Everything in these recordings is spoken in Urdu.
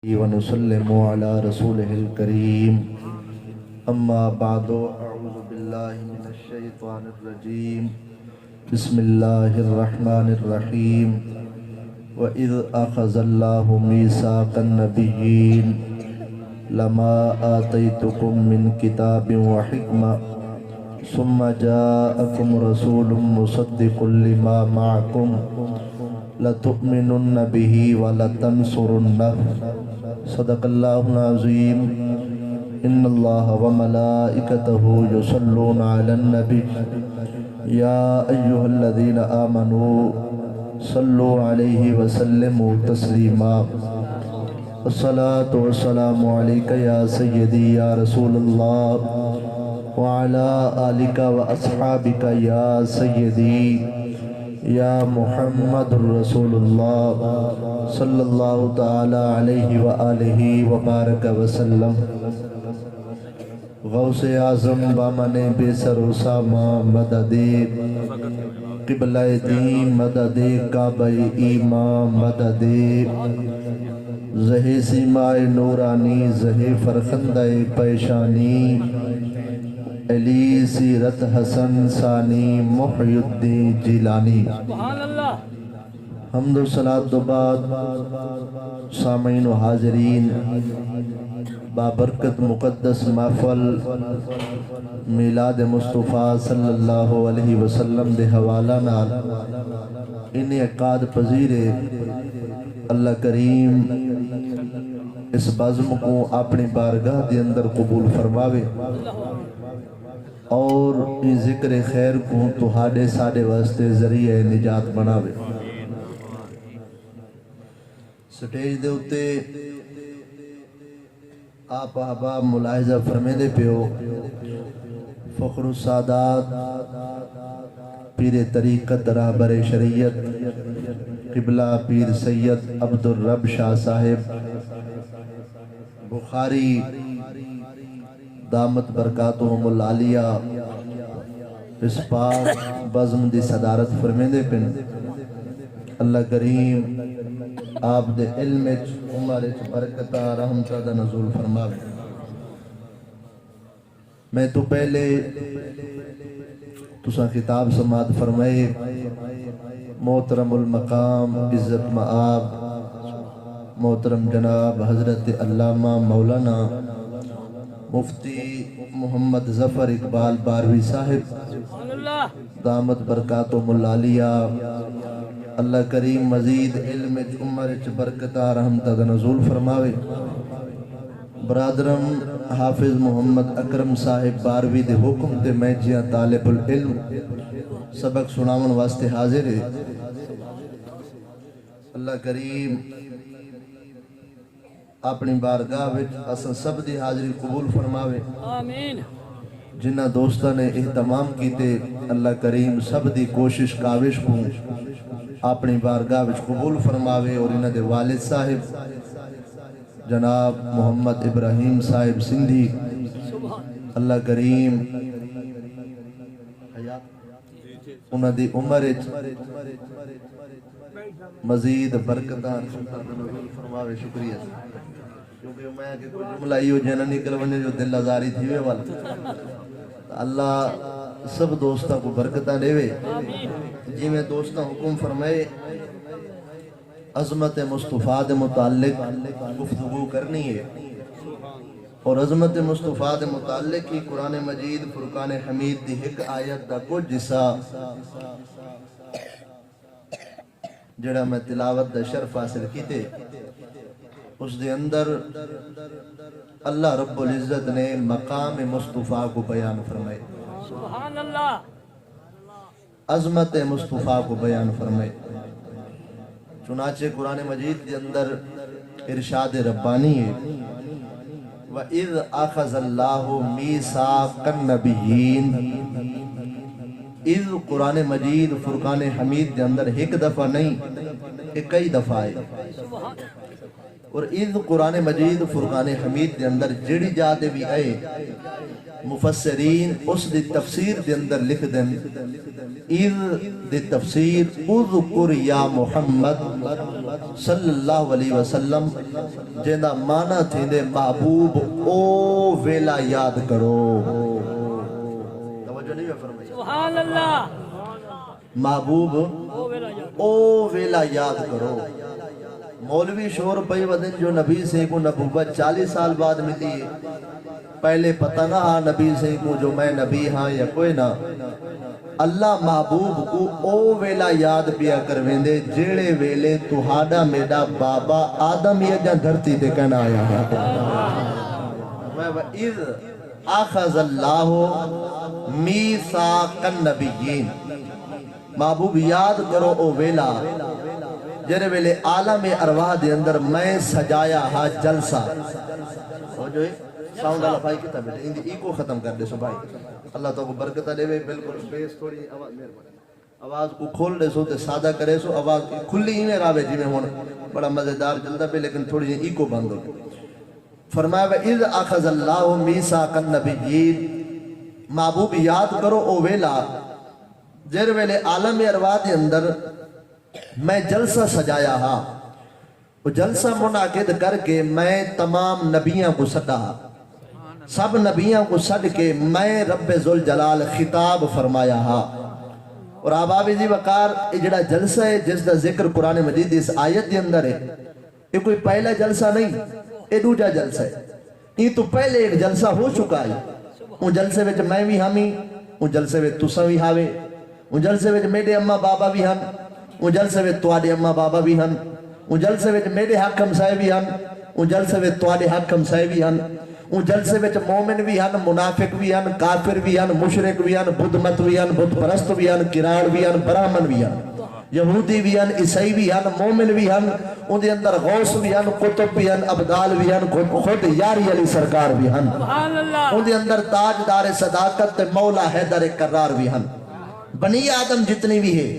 ونسلم على رسوله الكريم أما بعد أعوذ بالله من الشيطان الرجيم بسم الله الرحمن الرحيم وإذ أخذ الله ميثاق النبيين لما آتيتكم من كتاب وحكمة ثم جاءكم رسول مصدق لما معكم لتؤمنن به ولتنصرنه صدق الله العظيم إن الله وملائكته يصلون على النبي يا أيها الذين آمنوا صلوا عليه وسلموا تسليما الصلاة والسلام عليك يا سيدي يا رسول الله وعلى آلك وأصحابك يا سيدي یا محمد رسول اللہ صلی اللہ تعالی علیہ وآلہ وبارک وسلم غوث اعظم بامن بے سر و ساما مدد قبلہ دین مدد کعبہ ایمان مدد زہ سیمائے نورانی زہ فرخندہ پیشانی علی سیرت حسن ثانی محی الدین جیلانی حمد و صلاۃ و بعد سامعین و حاضرین بابرکت مقدس محفل میلاد مصطفیٰ صلی اللہ علیہ وسلم دے حوالہ نال انہیں اقاد پذیر اللہ کریم اس بزم کو اپنی بارگاہ دے اندر قبول فرماوے اور یہ ذکر خیر کو تہاڈے ساڈے واسطے ذریعہ نجات بناوے۔ سٹیج دے اتے آپ احباب ملاحظہ فرمے دے پیو فخر السادات پیر طریقت رہبر شریعت قبلہ پیر سید عبدالرب شاہ صاحب بخاری دامت برکاتہم العالیہ اس پاک بزم دی صدارت فرمیندے پن اللہ کریم آپ دے علم عمر برکتہ رحمتہ دا نزول فرماوے۔ میں تو پہلے تسا خطاب سماعت فرمائے محترم المقام عزت مآب محترم جناب حضرت علامہ مولانا مفتی محمد ظفر اقبال باروی صاحب دامت برکاتہم العالیہ اللہ کریم مزید علم عمر برکتہ رحمتہ دا نزول فرماوے۔ برادرم حافظ محمد اکرم صاحب باروی دے حکم دے میں جیاں طالب العلم سبق سناون واسطے حاضر ہے۔ اللہ کریم اپنی بارگاہ وچ اساں سب دی حاضری قبول فرماوے آمین۔ جنہ دوستہ نے اہتمام کیتے اللہ کریم سب دی کوشش کاوش کو اپنی بارگاہ وچ قبول فرماوے اور انہ دے والد صاحب جناب محمد ابراہیم صاحب سندھی اللہ کریم انہ دی عمر مزید برکتان فرماوے۔ شکریہ کیونکہ میں کہ کوئی جملہ ہی ہو جنہ نکل ونے جو دل ازاری تھی ہوئے والا اللہ سب دوستہ کو برکتہ دے وے۔ جی میں دوستہ حکم فرمائے عظمت مصطفیٰ دے متعلق گفتگو کرنی ہے اور عظمت مصطفیٰ دے متعلق ہی قرآن مجید فرقان حمید دی ایک آیت دا کچھ جسا جڑا میں تلاوت دا شرف حاصل کیتے اس دے اندر اللہ رب العزت نے مقام مصطفیٰ کو بیان فرمائے، سبحان اللہ، عظمت مصطفیٰ کو بیان فرمائے۔ چنانچہ قرآن مجید کے اندر ارشاد ربانی ہے وَإِذْ أَخَذَ اللَّهُ مِيثَاقَ النَّبِيِّينَ۔ اذ قرآن مجید فرقان حمید کے اندر ایک دفعہ نہیں ایک کئی دفعہ ہے، اور اذ قرآن مجید فرقان حمید کے اندر جڑی جاتے بھی آئے مفسرین اس دی تفسیر دے اندر لکھ دیں اذ دی تفسیر اذکر یا محمد صلی اللہ علیہ وسلم جیندہ مانا تھیندے محبوب او ویلا یاد کرو. توجہ نہیں ہے فرمائی. سبحان اللہ. محبوب او ویلا یاد کرو. مولوی شور پئی ودن جو نبی سے کو نبوت 40 سال بعد ملی ہے. پہلے پتہ نہ ہاں نبی سے کو جو میں نبی ہاں یا کوئی نہ. اللہ محبوب کو او ویلا یاد پیا کرویندے جیڑے ویلے تہاڈا میڈا بابا آدم یہ جا دھرتی تے کہنا آیا ہے. وَإِذْ أَخَذَ اللَّهُ مِيثَاقَ النَّبِيِّينَ. محبوب یاد کرو او ویلا جرے ویلے عالم ارواح دے اندر میں سجایا ہا جلسہ. وہ جو ہے ساؤنڈ اللہ بھائی کتا بیٹے اندھی ایکو ختم کر دے سو بھائی. اللہ تو کو برکتہ دے وے. بالکل بیس تھوڑی آواز کو کھول دے سو تے سادہ کرے سو. آواز کھلی ہی میں راوے جی میں ہون بڑا مزیدار جلدہ پہ لیکن تھوڑی جی ایکو بند ہو. فرمایا وَإِذْ أَخَذَ اللَّهُ مِيثَاقَ النَّبِيِّينَ. محبوب یاد کرو او ویلا جر ویلے عالم ارواح دے اندر میں جلسہ سجایا ہاں. وہ جلسہ منعقد کر کے میں تمام نبیوں کو سٹا. سب نبیوں کو سٹ کے میں رب ذوالجلال خطاب فرمایا ہاں. اور آباب جی وقار جڑا جلسہ ہے جس دا ذکر قرآن مجید اس آیت دے اندر ہے یہ کوئی پہلا جلسہ نہیں یہ دوجا جلسہ ہے. یہ تو پہلے ایک جلسہ ہو چکا ہے. ان جلسے وچ میں بھی ہمی ان جلسے وچ تساں بھی ہاوے ان جلسے وچ میرے اماں بابا بھی ہن ان جلسے وچ تواڈے اماں بابا بھی ہن ان جلسے وچ میرے حاکم صاحب بھی ہن ان جلسے وچ تواڈے حاکم صاحب بھی ہن ان جلسے وچ مومن بھی ہن منافق بھی ہن کافر بھی ہن مشرک بھی ہن بدھ مت بھی ہن بدھ پرست بھی ہن کراڑ بھی ہن برہمن بھی ہن یہودی بھی ہن عیسائی بھی ہن مومن بھی ہن ان دے اندر غوث بھی ہن قطب بھی ہن ابدال بھی ہن خود یاری علی سرکار بھی ہن ان دے اندر تاجدار صداقت مولا حیدر کرار بھی ہن. بنی آدم جتنی بھی ہے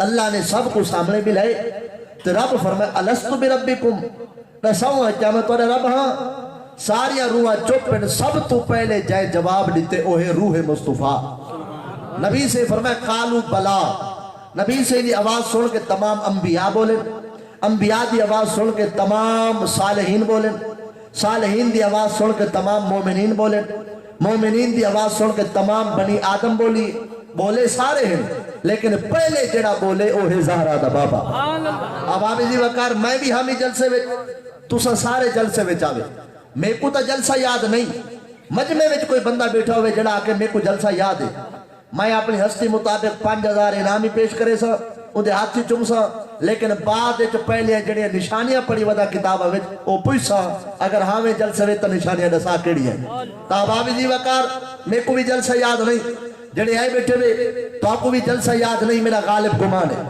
اللہ نے سب کو سامنے بھی لائے. تو رب فرمائے الستو بربکم نساؤں ہے کیا میں تو رب ہاں. ساریاں روحاں چپن سب تو پہلے جائے جواب دیتے اوہ روح مصطفیٰ. نبی سے فرمائے قالو بلا. نبی سے دی آواز سن کے تمام انبیاء بولیں. انبیاء دی آواز سن کے تمام صالحین بولیں. صالحین دی آواز سن کے تمام مومنین بولیں. مومنین دی آواز سن کے تمام بنی آدم بولی. بولے سارے ہیں لیکن پہلے جڑا بولے اوہ زہرہ دا بابا. اب آبی جی وقار میں بھی ہمیں جلسے وچ تسا سارے جلسے وچ آوے. میں کو تا جلسہ یاد نہیں. مجمع وچ کوئی بندہ بیٹھا ہوئے جڑا آکے میں کو جلسہ یاد ہے. میں اپنی ہستی مطابق 5000 انعامی پیش کرے سا ان دے ہاتھ سے چم سا لیکن بعد وچ پہلے جڑے نشانیاں پڑھی ودا کتاب وچ او پوچھا اگر ہاں میں جلسے وچ تے نشانیاں دسا کیڑی ہیں. تا بابی جی وقار میں کو بھی جلسہ یاد نہیں. جڑے آئے بیٹھے ہوئے تو آپ کو بھی جلسہ یاد نہیں میرا غالب گمان ہے.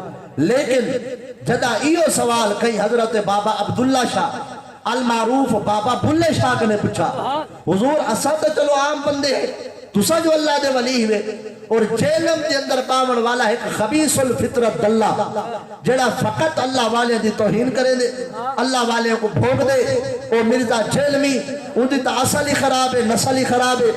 لیکن جدا ایو سوال کئی حضرت بابا عبداللہ شاہ المعروف بابا بھلے شاہ نے پوچھا حضور اساں تو چلو عام بندے ہیں تسا جو اللہ دے ولی ہوئے اور جیلم دے اندر پاون والا ایک خبیث الفطرت اللہ جڑا فقط اللہ والے دی توہین کرے دے اللہ والے کو بھوگ دے او مرزا جیلمی ان دی تا اصلی خراب ہے نسلی خراب ہے.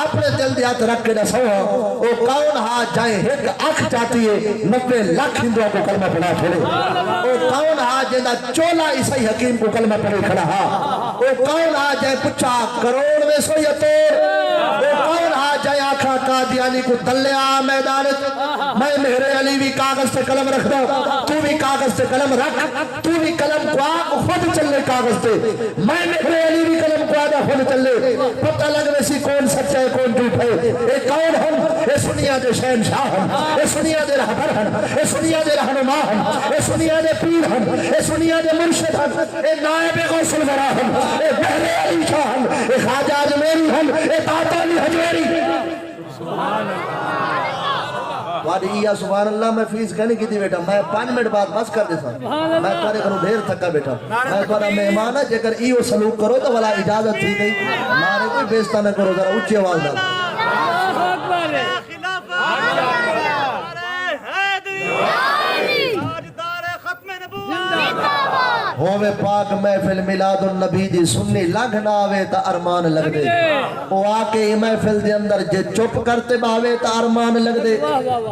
اپنے دل دے ہاتھ رکھ کے نہ سوا او کون ہاں جائے ایک آنکھ چاہتی ہے 90 لاکھ ہندوؤں کو کلمہ پڑھا چھوڑے. او کون ہاں جیندہ چولا عیسائی حکیم کو کلمہ پڑھے کھڑا ہاں. او کون ہاں جائے پچھا کروڑ میں سو یتور. او کون ہاں جائے آنکھا قادیانی کو دلے آ میدانت. میں مہر علی بھی کاغذ سے قلم رکھ دو تو بھی کاغذ سے قلم رکھ تو بھی قلم کو آگ خود چلے کاغذ سے. میں مہر علی بھی قلم کو آدھا خود چلے پتہ لگ ویسی کون سچا ہے کون جھوٹ ہے. اے کون ہم اے سنیا دے شہنشاہ ہم اے سنیا دے رہبر ہم اے سنیا دے رہنما ہم اے سنیا دے پیر ہم اے سنیا دے مرشد ہم اے نائب غوث الورا ہم اے مہر علی شاہ ہم اے خواجہ اجمیری ہم اے داتا علی حجویری. سبحان اللہ. وادی یا سبحان اللہ میں فیس کہنے کی تھی بیٹا میں 5 منٹ بعد بس کر دے سا میں تارے کروں دیر تھکا بیٹا میں تارا مہمان ہے جگر ایو سلوک کرو تو والا اجازت تھی گئی مارے کوئی بیستہ نہ کرو ذرا اچھی آواز دا. خلافہ ہووے پاک محفل میلاد النبی دی سنی لنگھ نہ آوے تا ارمان لگ دے او آکے محفل دے اندر جے چپ کرتے باوے تا ارمان لگ دے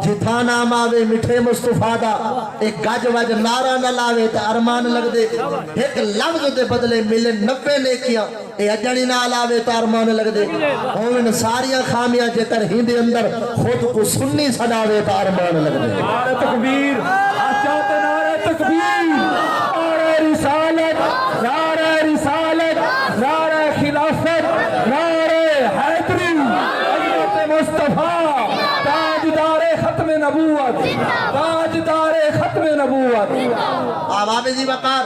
جے تھا نام آوے مٹھے مصطفیٰ دا ایک گج وج نعرہ نہ لاوے تا ارمان لگ دے ایک لفظ دے بدلے ملے 90 نیکیاں اے اجڑی نہ لاوے تا ارمان لگ دے ہووے ساریاں خامیاں جے کر ہی دے اندر خود کو سنی سناوے تا ارمان لگ دے نعرہ تکبیر آچاتے نعرہ تکبیر نعرہ رسالت نعرہ رسالت نعرہ خلافت نعرہ حیدری حضرت مصطفیٰ تاجدار ختم نبوت تاجدار ختم نبوت بابا جی وقار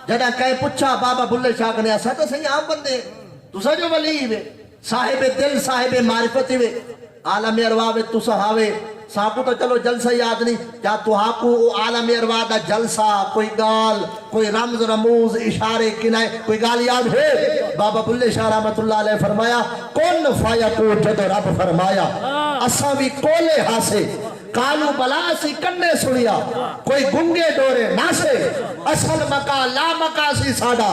جڑا کہے پچھا بابا بلے شاہ کنے اسا تو صحیح عام بندے تسا جو ولی ہوئے صاحب دل صاحب معرفت ہوئے عالم ارواح وے تسا ہاوے ساکو تو چلو جلسہ یاد نہیں کیا تو ہاکو عالم ارواح دا جلسہ کوئی گال کوئی رمز رموز اشارے کنائے کوئی گال یاد ہے بابا بلے شاہ رحمت اللہ علیہ فرمایا کون فائقو جد رب فرمایا اساں بھی کولے ہاسے کالو بلا سی کنے سنیا کوئی گنگے ڈورے ناسے اصل مکا لا مکا سی ساڑا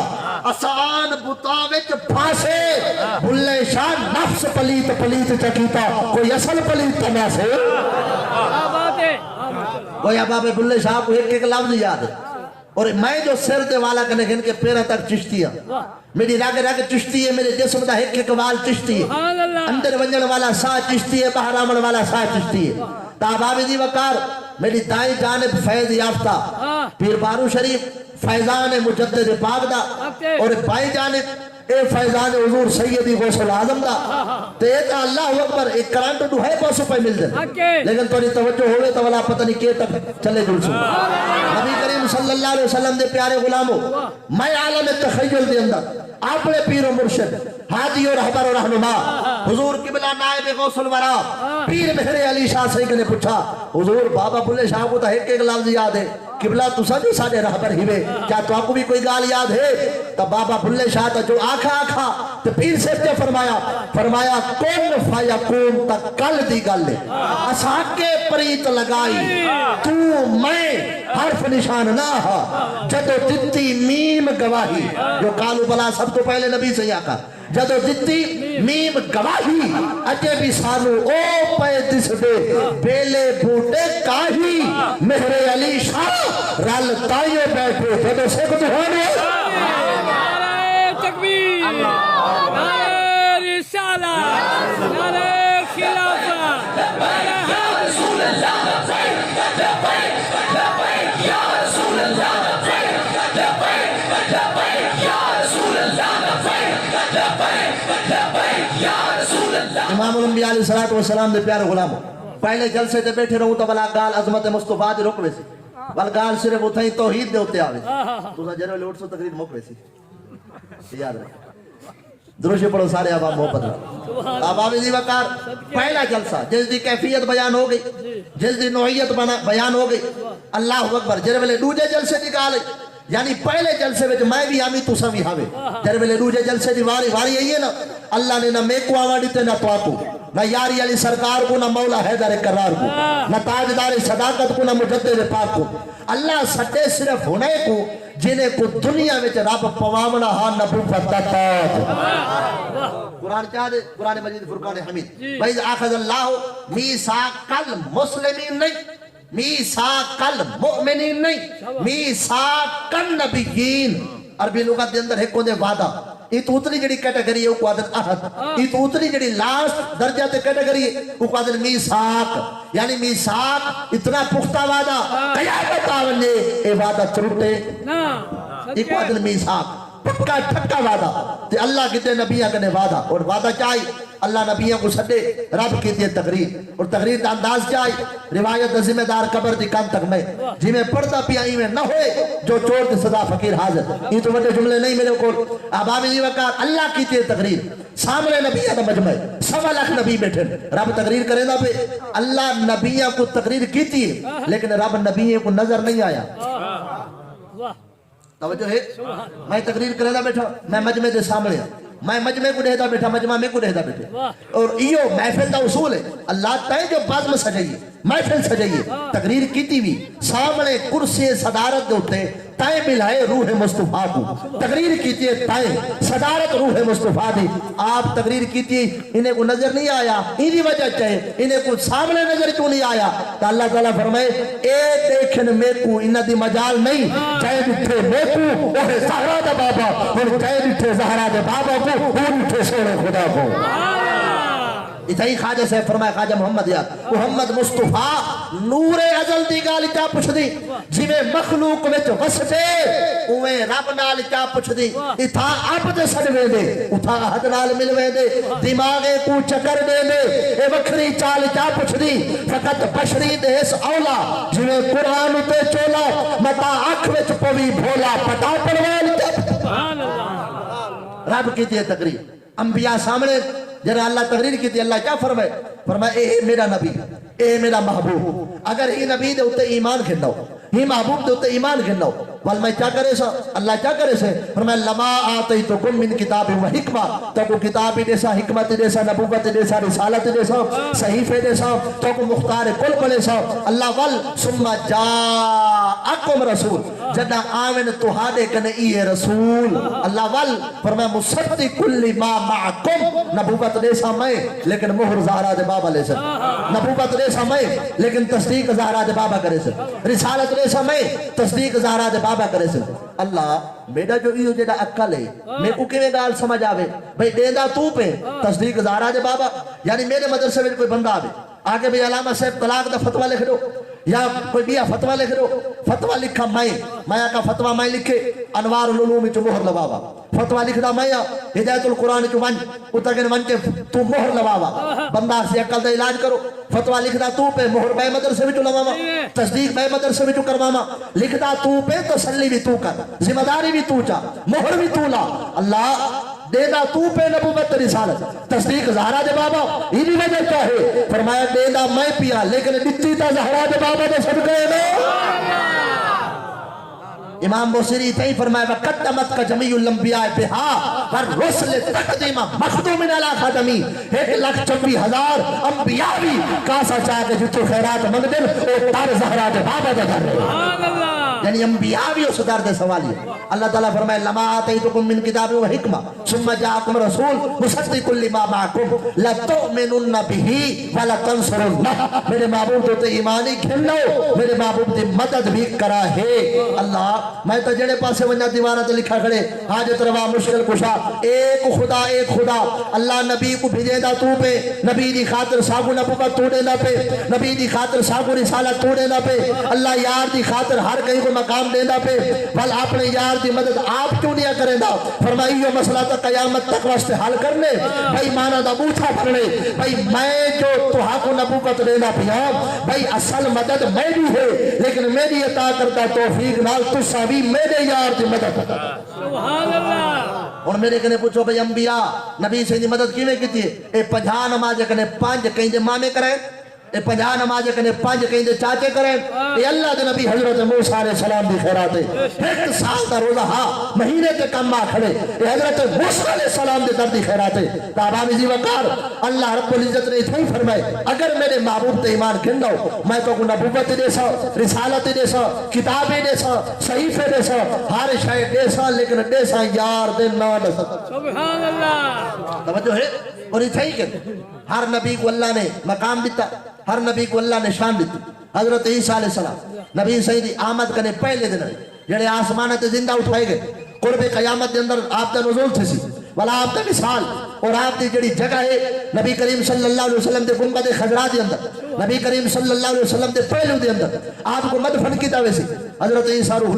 اسان بتاوچ پھاسے بلے شاہ نفس پلیت پلیت چکیتا کوئی اصل پلیت تناسے گویا بابا بلے شاہ کو ایک ایک لفظ یاد ہے اور میں جو سر دے والا کنے گھن کے پیرہ تک چشتی ہے میری راگ راگ چشتی ہے میرے جسم دا ایک ایک وال چشتی ہے اندر ونجن والا سا چشتی ہے باہر آمن والا سا چشتی ہے تاباب جی وقار میری دائیں جانب فیض یافتہ پیر بارو شریف فیضان مجدد پاک دا اور بائیں جانب اے فیضان حضور سیدی غوث العظم دا تیتا اللہ اکبر ایک کرانٹو دو ہے پاسو پہ مل دیں لیکن توڑی توجہ ہوئے تو والا پتہ نہیں کہ تک چلے جل سو نبی کریم صلی اللہ علیہ وسلم دے پیارے غلاموں میں عالم تخیل دے اندر اپنے پیر و مرشد حاجی و رہبر و رہنما حضور قبلہ نائب غوث الورا پیر مہر علی شاہ سید نے پوچھا حضور بابا بلے شاہ کو تا ایک ایک لفظ یاد ہے قبلہ تو سجو ساڑے رہبر ہی میں کیا تو آپ کو بھی کوئی گال یاد ہے تو بابا بلے شاہ تا جو آکھا آکھا تو پیر سے کیا فرمایا کون فیقون تا کل دی گل لے اساکے پریت لگائی تو میں حرف نشان نہ ہا جدو دتی میم گواہی جو کالو بلا سب تو پہلے نبی سے آکھا جدو دتی میم گواہی اجے بھی سانو او پہ دس دے بیلے بوٹے کاہی مہر علی شاہ رل تائیے بیٹھے جدو سے کچھ ہونے نعرہ تکبیر نعرہ رسالت نعرہ خلافت نعرہ رسول اللہ امام الانبیاء علیہ السلام دے پیارے غلاموں پہلے جلسے تے بیٹھے رہوں تو بلا گال عظمت مصطفیٰ دے رکوے سی بل گال صرف اتھائی توحید دے ہوتے آوے تو سا جنوے لوٹ سو تقریر مکوے سی یاد رہے دروشی پڑھو سارے عوام محبت رہا عوام دی وقار پہلا جلسہ جس دی کیفیت بیان ہو گئی جس دی نوعیت بیان ہو گئی اللہ اکبر جنوے دوجے جلسے دی گالے یعنی پہلے جلسے میں میں بھی آمی تو سمی ہاوے جنوے دوجے جلسے دی واری ہے نا اللہ نے نہ میں کو آوانی تے نہ تو آکو نہ یاری علی سرکار کو نہ مولا حیدر کرار کو نہ تاجدار صداقت کو نہ مجدد پاک کو اللہ سٹے صرف ہونے کو جنہیں کو دنیا میں رب پوامنا ہاں نبوت تاج قرآن کیا دے قرآن مجید فرقان حمید بھائی آخذ اللہ میثاق المسلمین نہیں میثاق المؤمنین نہیں میثاق النبیین عربی لغت دے اندر ہے کو دے وعدہ یہ تو اتنی جڑی کیٹیگری ہے وہ قوادت احد یہ تو اتنی جڑی لاسٹ درجہ تے کیٹیگری ہے وہ قوادت میثاق یعنی میثاق اتنا پختہ وعدہ قیامت آونے اے وعدہ چروٹے یہ قوادت میثاق پکا ٹھکا وعدہ تے اللہ کتے نبیہ کنے وعدہ اور وعدہ چاہی اللہ نبیہ کو سڈے رب کی دیئے تقریر اور تقریر دا انداز چاہی روایت دا ذمہ دار قبر دی کان تک میں جی میں پڑھتا پیائی میں نہ ہوئے جو چور دے صدا فقیر حاضر یہ تو بڑے جملے نہیں میرے کو احباب جی وقار اللہ کی دیئے تقریر سامنے نبیہ دا مجمع 1.25 لاکھ نبی بیٹھے رب تقریر کرے دا پہ اللہ نبیہ کو تقریر کیتی ہے لیکن رب نبیہ کو نظر نہیں آیا توجہ ہے میں تقریر کرے دا بیٹھا میں مجمع دے سامنے میں مجمع کو دہدا بیٹھا مجمع میں کو دہدا بیٹھے اور ایو محفل دا اصول ہے اللہ تائیں جو بازم سجائیے محفل سجائیے تقریر کیتی بھی سامنے کرسی صدارت دے ہوتے تائیں ملائے روح مصطفیٰ کو تقریر کیتی ہے تائیں صدارت روح مصطفیٰ دی آپ تقریر کیتی ہے انہیں کو نظر نہیں آیا انہی وجہ چاہے انہیں کو سامنے نظر کیوں نہیں آیا تو اللہ تعالیٰ فرمائے اے دیکھن میں کو انہ دی مجال نہیں چاہے دٹھے میں کو اوہ زہرا دے بابا اور چاہے دٹھے زہرا دے بابا کو وہ دٹھے سوڑے خدا کو اتھائی خواجہ سے فرمائے خواجہ محمد یاد محمد مصطفیٰ نور ازل دی گالی چاہ پوچھ دی جی میں مخلوق وچ وستے اوے رب نال چاہ پوچھ دی اتھا عبد سڑوے دے اتھا حد نال ملوے دے دماغے کو چکر دے دے اے وکھری چال چاہ پوچھ دی فقط بشری دے اس اولا جی میں قرآن تے چولا متا آنکھ وچ پوی بھولا پتا پڑوال رب کی دیئے تقریر انبیاء سامنے جرہ اللہ تقریر کی تھی اللہ کیا فرمائے فرمائے اے میرا نبی اے میرا محبوب اگر ہی نبی دے ہوتے ایمان کھنڈاؤ ہی محبوب دے ہوتے ایمان کھنڈاؤ والمہ کیا کرے سا اللہ کیا کرے سے فرمائے لما آتی تو کم من کتاب و حکمہ تو کو کتابی دے سا حکمت دے سا نبوت دے سا رسالت دے سا صحیفے دے سا تو کو مختار کل کلے سا اللہ وال ثم جاءکم رسول جدہ آمن تہادے کنے ایے رسول اللہ وال فرمائے مصدق کل ما معکم نبوت دے سا میں لیکن مہر زہرا دے بابا لے سا نبوت دے سا میں لیکن تصدیق زہرا دے بابا کرے سا رسالت دے سا میں تصدیق زہرا دے بابا کرے سے اللہ میڈا جو ایو جیڑا اکل ہے میں کو کیویں گال سمجھ آوے بھئی دیندا تو پہ تصدیق زہرا دے بابا یعنی میرے مدرسے میں کوئی بندہ آوے آگے بھی علامہ صاحب طلاق دا فتوہ لکھ دو یا کوئی بیا فتوہ لکھ دو فتوہ لکھا میں کا فتوہ میں لکھے انوار العلوم چو مہر لبابا فتوہ لکھ دا میں ہدایت القرآن چو ون اتگن ون کے تو مہر لبابا بندہ سے اکل دا علاج کرو فتوہ لکھ دا تو پہ مہر بے مدرسے میں چو لبابا تصدیق بے مدرسے میں چو کرواما لکھ دا تو پہ تسلی بھی تو کر ذمہ داری بھی تو چا مہر بھی تو لا اللہ دے دا تو پہ نبوت رسالت تصدیق زہرا دے بابا انہی وجہ کیا ہے فرمایا دے دا میں پیا لیکن دتی تا زہرا دے بابا دے صدقے میں امام بوسری تھی فرمایا وقدمت کا جمیع الانبیاء بہا والرسل تقدیم مخدوم علی خاتمی 1,24,000 انبیاء بھی کاسا چاہ کے جتو خیرات منگ دل او تار زہرا دے بابا دے در یعنی انبیاء بھی اس در دے سوالی اللہ تعالیٰ فرمائے لما آتیتکم من کتاب و حکمہ ثم جاءکم رسول مصدق لما معکم لتؤمنن بہی ولتنصرن میرے محبوب تو ایمانی کھلو میرے محبوب دی مدد بھی کرا ہے اللہ میں تو جڑے پاسے ونجا دیوارہ تے لکھا کھڑے حاجت روا مشکل کشا ایک خدا اللہ نبی کو بھیجے دا تو پہ نبی دی خاطر ساگو نبوت توڑے نہ پہ نبی دی خاطر ساگو رسالت توڑے نہ پہ اللہ یار دی خاطر ہر کہیں کو مقام دینا پہ بل اپنے یار دی مدد آپ کیوں نہیں کریں دا فرمائی یہ مسئلہ تا قیامت تک واسطے حل کرنے بھائی مانا دا بوچھا پڑھنے بھائی میں جو تو حق نبوت دینا پیا بھائی اصل مدد میں بھی ہے لیکن میری عطا کرتا توفیق نال تو سبھی میرے یار دی مدد سبحان اللہ اور میرے کنے پوچھو بھئی انبیاء نبی سے دی مدد کیویں کیتی ہے اے 50 نماز کنے 5 کہیں دے مامے کریں اے 50 نماز کنے 5 کہیں دے چاچے کریں اے اللہ دے نبی حضرت موسیٰ علیہ السلام دی خیرات ہے 1 سال دا روزہ ہاں مہینے تے کم کھڑے اے حضرت موسیٰ علیہ السلام دے در دی خیرات ہے تابانی جی وقار اللہ رب العزت نے اتھائی فرمائے اگر میرے محبوب تے ایمان کھنڈاؤ میں تو کو نبوت دے سا رسالت دے سا کتابیں دے سا صحیفے دے سا ہر شاید دے سا لیکن دے سا یار دے نا نسا سبحان اللہ توجہ ہے اور اتھائی کہ ہر نبی کو اللہ نے مقام دیتا ہر نبی کو اللہ نے شان دیتی حضرت عیسیٰ علیہ السلام نبی سیدی آمد کنے پہلے دن جڑے آسمانت زندہ اٹھائے گئے قرب قیامت دے اندر آپ دا نزول تھے سی والا آپ دا مثال اور آپ دی جڑی جگہ ہے نبی کریم صلی اللہ علیہ وسلم دے گنبد خضرا دے اندر نبی کریم صلی اللہ علیہ وسلم دے پہلو دے اندر آپ کو مدفن کی دعوے سی حضرت عیسیٰ روح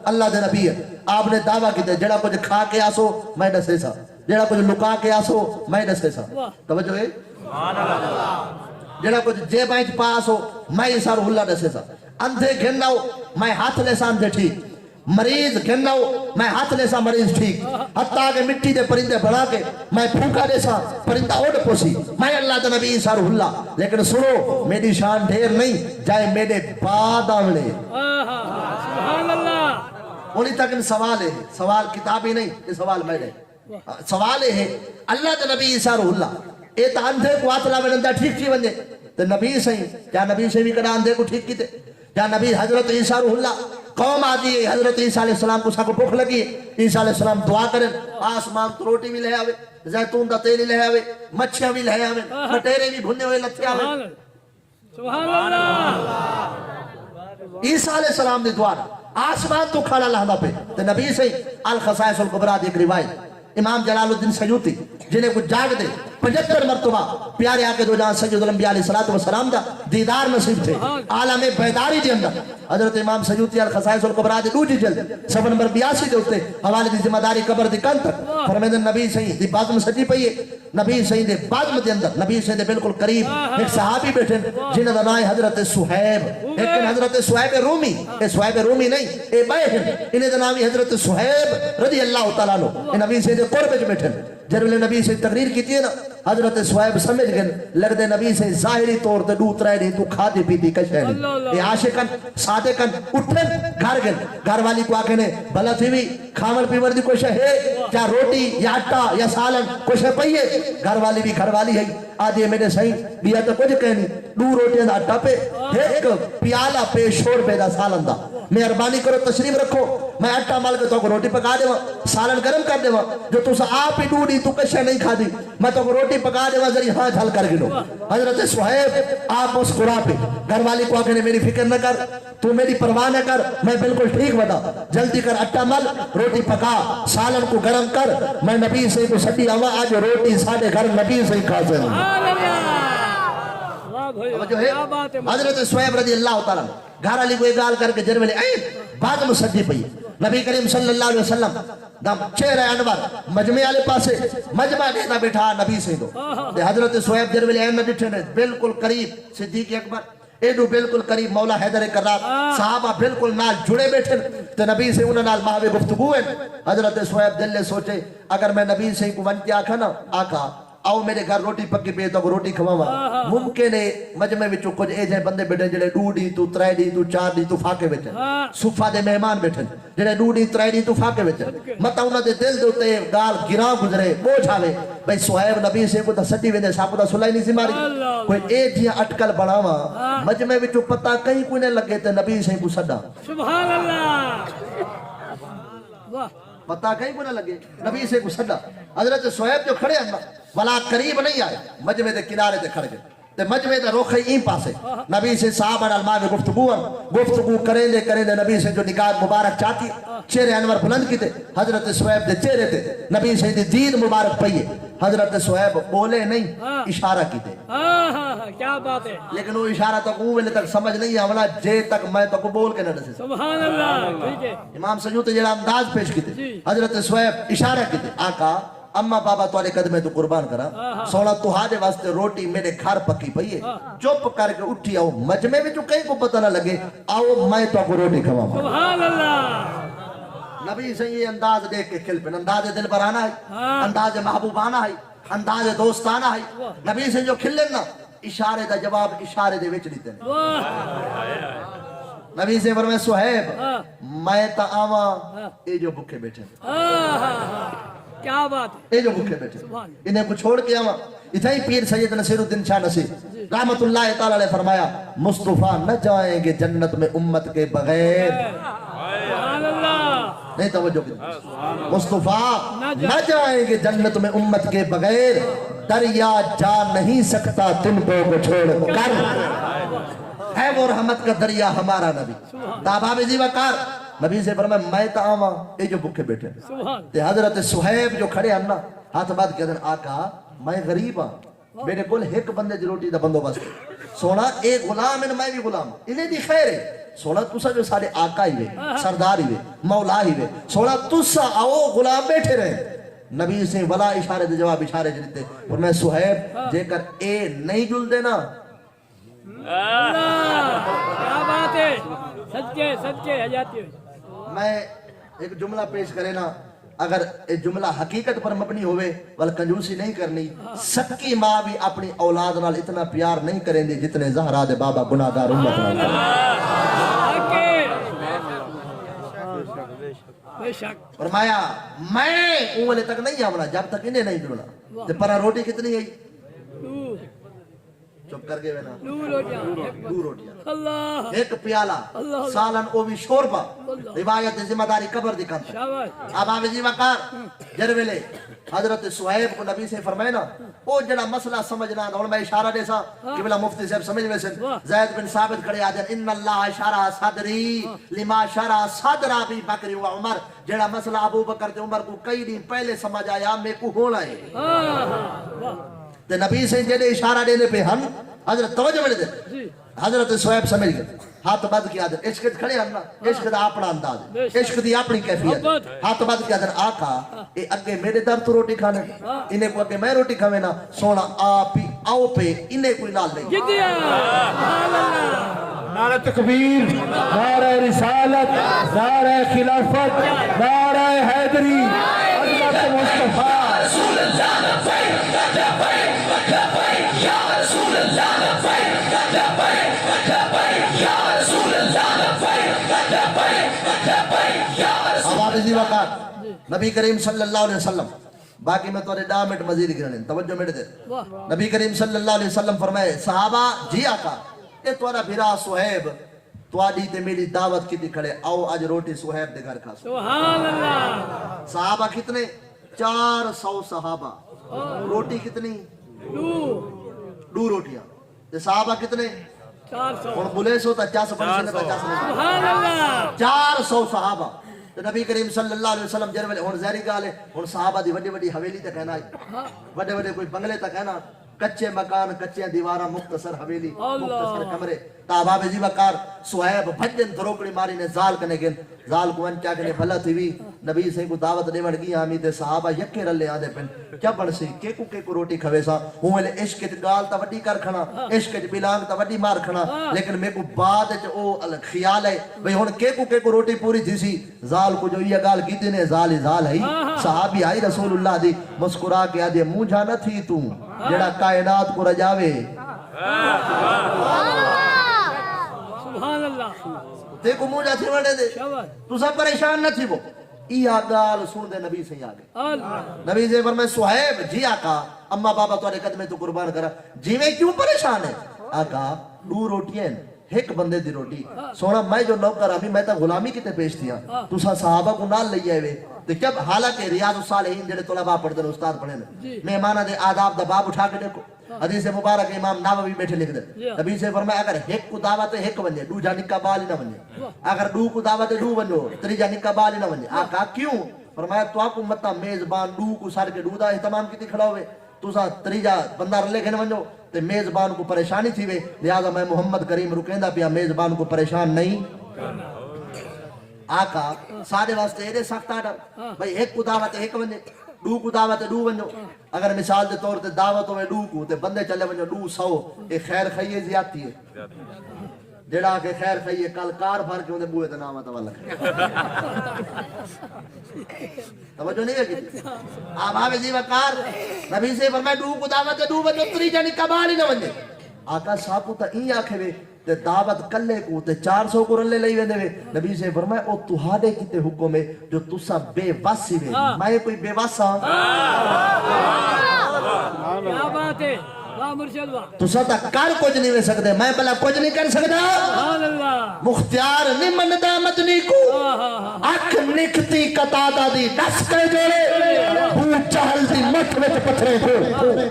اللہ دے نبی ہے آپ نے دعویٰ کی دے جڑا کچھ کھا کے آسو میں دسے سا جڑا کچھ لکا کے آسو میں دسے سا توجہ ہے جڑا کچھ جے بائنچ پاس ہو میں عیسیٰ روح اللہ دسے سا اندھے گھناؤ میں ہاتھ لے سا اندھے ٹھیک مریض گھناؤ میں ہاتھ لے سا مریض ٹھیک حتیٰ کہ مٹی دے پرندے بڑھا کے میں پھوکا دے سا پرندہ اوڑ پوسی میں اللہ دے نبی عیسیٰ روح اللہ لیکن سنو میری شان ڈھیر نہیں جائے میرے بعد آوڑے سبحان اللہ انہی تک ان سوال ہے سوال کتابی نہیں یہ سوال میں نے سوال ہے اللہ دے نبی عیسیٰ روح اللہ اے تا اندھے کو آتلا میں نندہ ٹھیک تھی بندے تے نبی سہی کیا نبی سے بھی کڑان دے کو ٹھیک کیتے کیا نبی حضرت عیسیٰ روح اللہ قوم آتی ہے حضرت عیسیٰ علیہ السلام کو ساکو بھوک لگی ہے عیسیٰ علیہ السلام دعا کریں آسمان تو روٹی بھی لے آوے زیتون دا تیل لے آوے مچھیاں بھی لے آوے مٹیرے بھی بھنے ہوئے لتھے آوے سبحان اللہ عیسیٰ علیہ السلام دی دعا آسمان تو کھانا لہنا پہ تے نبی سے الخصائص القبرا دی ایک روایت امام جلال الدین سیوطی جنہیں کچھ جاگ دے 75 مرتبہ پیارے آقے دو جہاں سید الانبیاء علیہ السلام دا دیدار نصیب تھے عالم بیداری دے اندر حضرت امام سیوطی الخصائص القبرا دی دوجی جلد صفحہ نمبر 82 دے ہوتے حوالے دی ذمہ داری قبر دی کن تک فرمیدن نبی صحیح دی بازم سجی پئیے نبی صحیح دے بازم دے اندر نبی صحیح دے بالکل قریب ایک صحابی بیٹھے جنہ دا نائے حضرت سہیب لیکن حضرت سہیب رومی اے سہیب رومی نہیں اے بے ہیں انہیں دا نامی حضرت سہیب رضی اللہ تعالیٰ عنہ اے نبی صحیح دے قرب بیٹھے جب نبی سے تقریر کی تھی نا حضرت سہیب سمجھ گئے لگ دے نبی سے ظاہری طور تے دوت رہے نہیں تو کھاتی پیتی کچھ ہے نہیں اے عاشقن صادقن اٹھن گھر گئے گھر والی کو آکے نے بھلا تھی بھی کھامل پیور دی کوئی ہے کیا روٹی یا آٹا یا سالن کوئی ہے پئیے گھر والی بھی گھر والی ہے آج یہ میرے صحیح بیا تو کچھ کہنی دو روٹیاں دا آٹا پہ ایک پیالہ پہ شور پہ دا سالن دا مہربانی کرو تشریف رکھو میں آٹا مال کے تو کو روٹی پکا دے سالن گرم کر دے جو تو آپ ہی ڈوڑی تو کشے نہیں کھا دی میں تو کو روٹی پکا دے ذریعہ ہاتھ حل کر گنو حضرت سہیب آپ اس قرآ پہ گھر والی کو آکے نے میری فکر نہ کر تو میری پرواہ نہ کر میں بالکل ٹھیک بتا جلدی کر آٹا مل روٹی پکا سالن کو گرم کر میں نبی سے کو سٹی آوا آج روٹی ساڑھے گھر نبی سے کھا سے حضرت سہیب رضی اللہ تعالیٰ گھر علی کو ایک گال کر کے جرمے لے آئے بعد میں سجی پئی نبی کریم صلی اللہ علیہ وسلم دم چہرہ انور مجمع علی پاسے مجمع دیتا بیٹھا نبی سے دو حضرت سہیب جرمے لے آئے نہ ڈٹھے بالکل قریب صدیق اکبر ایڈو بالکل قریب مولا حیدر کرات صحابہ بالکل نال جڑے بیٹھے تو نبی سے انہوں نال ماہوے گفتگو ہے حضرت سہیب دل لے سوچے اگر میں نبی سے کو ونٹی آکھا نا آکھا آؤ میرے گھر روٹی پکی پہ تو روٹی کھواوا ممکن ہے مجمع وچوں کچھ اے جے بندے بیٹھے جڑے 2 ڈی تو 3 ڈی تو 4 ڈی تو فاقے بیٹھے صفہ دے مہمان بیٹھے جڑے 2 ڈی 3 ڈی تو فاقے بیٹھے متا انہاں دے دل دے اوتے گال گراں گزرے بوجھ آوے بھئی سہیب نبی سے کو تا سٹی ویندے ساکو دا سلائی نہیں سی ماری کوئی اے جیاں اٹکل بناواں مجمع وچوں پتہ کہیں کوئی نہ لگے تے نبی سے کو سڈا سبحان اللہ واہ پتہ کہیں کوئی نہ لگے نبی سے کو سڈا حضرت سہیب جو کھڑے ہیں بلا قریب نہیں آئے مجمع دے کنارے دے کھڑ گئے تے مجمع دے روخی این پاسے نبی سے صحابہ علماء میں گفتگو کریں دے نبی سے جو نگاہ مبارک چاہتی چہرے انور بلند کی تے حضرت سہیب دے چہرے تے نبی سے دید مبارک پئیے حضرت سہیب بولے نہیں اشارہ کی تے کیا بات ہے لیکن وہ اشارہ تک اوہلے تک سمجھ نہیں آولا جے تک میں تک بول کے نہ دسے سبحان اللہ ٹھیک ہے امام سیوطی جڑا انداز پیش کی تے حضرت سہیب اشارہ کی تے آقا اما بابا توارے قدمے تو قربان کرا سونا تہاڈے واسطے روٹی میرے گھر پکی پئی ہے چپ کر کے اٹھی آؤ مجمع وچ کہیں کو پتہ نہ لگے آؤ میں تو کو روٹی کھواواں سبحان اللہ نبی سے یہ انداز دیکھ کے کھل پن انداز دل برانہ ہے انداز محبوبانہ ہے انداز دوستانہ ہے نبی سے جو کھلے نا اشارے دا جواب اشارے دے وچ دیتے نبی سے فرمایا سہیب میں تا آواں اے جو بھکے بیٹھے کیا بات ہے اے جو بھکے بیٹھے انہیں کو چھوڑ کے آواں اتنا ہی پیر سید نصیر الدین شاہ نصیر رحمت اللہ تعالیٰ علیہ فرمایا مصطفیٰ نہ جائیں گے جنت میں امت کے بغیر سبحان اللہ نہیں توجہ کی مصطفیٰ نہ جائیں گے جنت میں امت کے بغیر دریا جا نہیں سکتا تم کو چھوڑ کر ہے وہ رحمت کا دریا ہمارا نبی داباب زی وقار نبی سے فرمایا میں تا آواں اے جو بھکے بیٹھے تے حضرت سہیب جو کھڑے ہیں نا ہاتھ بات کہتے ہیں آقا میں غریب ہاں میرے کول ایک بندے دی روٹی دا بندوبست سونا ایک غلام ہے میں بھی غلام انہیں دی خیر ہے سونا تسا جو سارے آقا ہی وے سردار ہی وے مولا ہی وے سونا تسا آؤ غلام بیٹھے رہے نبی سے ولا اشارے دے جواب اشارے جنتے اور میں سہیب جے کر اے نہیں جل دینا کیا بات ہے صدقے حیاتی میں ایک جملہ پیش کرے نا اگر ایک جملہ حقیقت پر مبنی ہوئے بل کنجوسی نہیں کرنی سکی ماں بھی اپنی اولاد نال اتنا پیار نہیں کریں دی جتنے زہرا دے بابا گناہگار امت نال فرمایا میں اولے تک نہیں آمنا جب تک انہیں نہیں جڑنا تے پرا روٹی کتنی ہے چپ کر کے نا دو روٹیاں 2 روٹیاں اللہ ایک پیالہ سالن او بھی شوربا روایت ذمہ داری قبر دی کانتا شاباش اب آپ جی وقار جرویلے حضرت سہیب کو نبی سے فرمائے نا او جڑا مسئلہ سمجھنا اور میں اشارہ دے سا قبلہ مفتی صاحب سمجھ میں سن زید بن ثابت کھڑے آدھر ان اللہ اشارہ صدری لما شارہ صدر ابی بکر و عمر جڑا مسئلہ ابو بکر تے عمر کو کئی دن پہلے سمجھ آیا میں کو ہونا ہے تے نبی سے جڑے اشارہ دینے پہ ہم حضرت توجہ میں دے حضرت سہیب سمجھ گئے ہاتھ بد کیا در عشق کھڑے ہم نا عشق دا اپنا انداز عشق دی اپنی کیفیت ہاتھ بد کیا در آقا اے اگے میرے در تو روٹی کھانے انہیں کو اگے میں روٹی کھاوے نا سونا آپ ہی آؤ پہ انہیں کوئی نال نہیں جدیا سبحان اللہ نعرہ تکبیر نعرہ رسالت نعرہ خلافت نعرہ حیدری حضرت مصطفیٰ رسول اللہ لبیک لبیک لبیک یا رسول اللہ لبیک لبیک لبیک یا رسول اللہ لبیک لبیک لبیک یا رسول اب آپ اسی وقت نبی کریم صلی اللہ علیہ وسلم باقی میں توڑے 10 منٹ مزید کرنے توجہ میرے دے نبی کریم صلی اللہ علیہ وسلم فرمائے صحابہ جی آقا اے توڑا بھرا سہیب توڑی تے میری دعوت کی دکھڑے آؤ آج روٹی سہیب دے گھر کھا سبحان اللہ صحابہ کتنے 400 صحابہ روٹی کتنی دو روٹیاں تے صحابہ کتنے 400 اور بلے سو تا 400 سبحان اللہ 400 صحابہ تو نبی کریم صلی اللہ علیہ وسلم جرملے ہون زہری گالے ہون صحابہ دی وڈی وڈی حویلی تک کہنا وڈے وڈے کوئی بنگلے تک کہنا کچے مکان کچے دیوارہ مختصر حویلی مختصر کمرے تاباب جی وقار سہیب بھجن دروکڑی ماری نے زال کنے گن زال کو انچا کنے بھلا تھی بھی نبی سے کو دعوت دے وڑ گئی آمید صحابہ یکے رلے آدھے پن کیا بڑھ سی کے کو روٹی کھوے سا ہوں لے عشق تے گال تا وڈی کر کھنا عشق تے بلانگ تا وڈی مار کھنا لیکن میں کو بعد چ او خیال ہے بھئی ہن کے کو روٹی پوری تھی سی زال کو جو یہ گال کیتے نے زال ہے صحابی آئی رسول اللہ دی مسکرا کے آدھے منہ جا نہ تھی تو جڑا کائنات کو رجاوے سبحان اللہ دیکھو منہ جا تھی وڑے دے شاباش تو سب پریشان نہ تھی وہ یہ گال سن دے نبی سے آگے اللہ نبی سے فرمائے سہیب جی آقا اما بابا تورے قدمے تو قربان کرا جی میں کیوں پریشان ہے آقا 2 روٹیاں ایک بندے دی روٹی سونا میں جو نوکر ابھی میں تا غلامی کتے پیش تھیا تو سا صحابہ کو نال لئی آئے تو جب حالانکہ ریاض الصالحین جڑے طلباء پڑھتے ہیں استاد پڑھے ہیں مہمانہ دے آداب دا باب اٹھا کے دیکھو حدیث مبارک امام نووی بیٹھے لکھ دے نبی سے فرمایا اگر ایک کو دعوت ہے ایک ونجے دو جا نکاح بال نہ ونجے اگر دو کو دعوت ہے دو ونجو تری جا نکاح بال نہ ونجے آقا کیوں فرمایا تو آپ کو متا میزبان دو کو سار کے دو دا اہتمام کیتی کھڑا ہوئے تو سا تری جا بندہ رلے کھنے ونجو تے میزبان کو پریشانی تھی وے لہذا میں محمد کریم رکیندہ پیا میزبان کو پریشان نہیں آقا سارے واسطے ایرے سخت آڈر بھئی ایک کو دعوت ہے ایک ونجے دو کو دعوت ہے دو ونجو اگر مثال دے طور تے دعوتوں میں دو کو تے بندے چلے ونجو 200 ایک خیر خیئے زیادتی ہے جڑا کہ خیر خیئے کل کار بھر کے انہیں بوئے تے نامہ توالا توجہ نہیں ہے کسی آپ آوے جی وقار نبی سے فرمائے دو کو دعوت ہے دو ونجو تری جانی کبالی نہ ونجے آقا صاحب تا این آکھے وے تے دعوت کلے کو تے 400 کو رلے لئی ویندے وے نبی سے فرمائے او تہاڈے کیتے حکم ہے جو تسا بے واسی وے میں کوئی بے واسا کیا بات ہے واہ مرشد واہ تسا تا کر کچھ نہیں وے سکدے میں بلا کچھ نہیں کر سکدا سبحان اللہ مختار نہیں مندا مدنی کو اکھ نکتی قطادہ دی دس کے جوڑے بو چہل دی مٹھ وچ پتھرے کو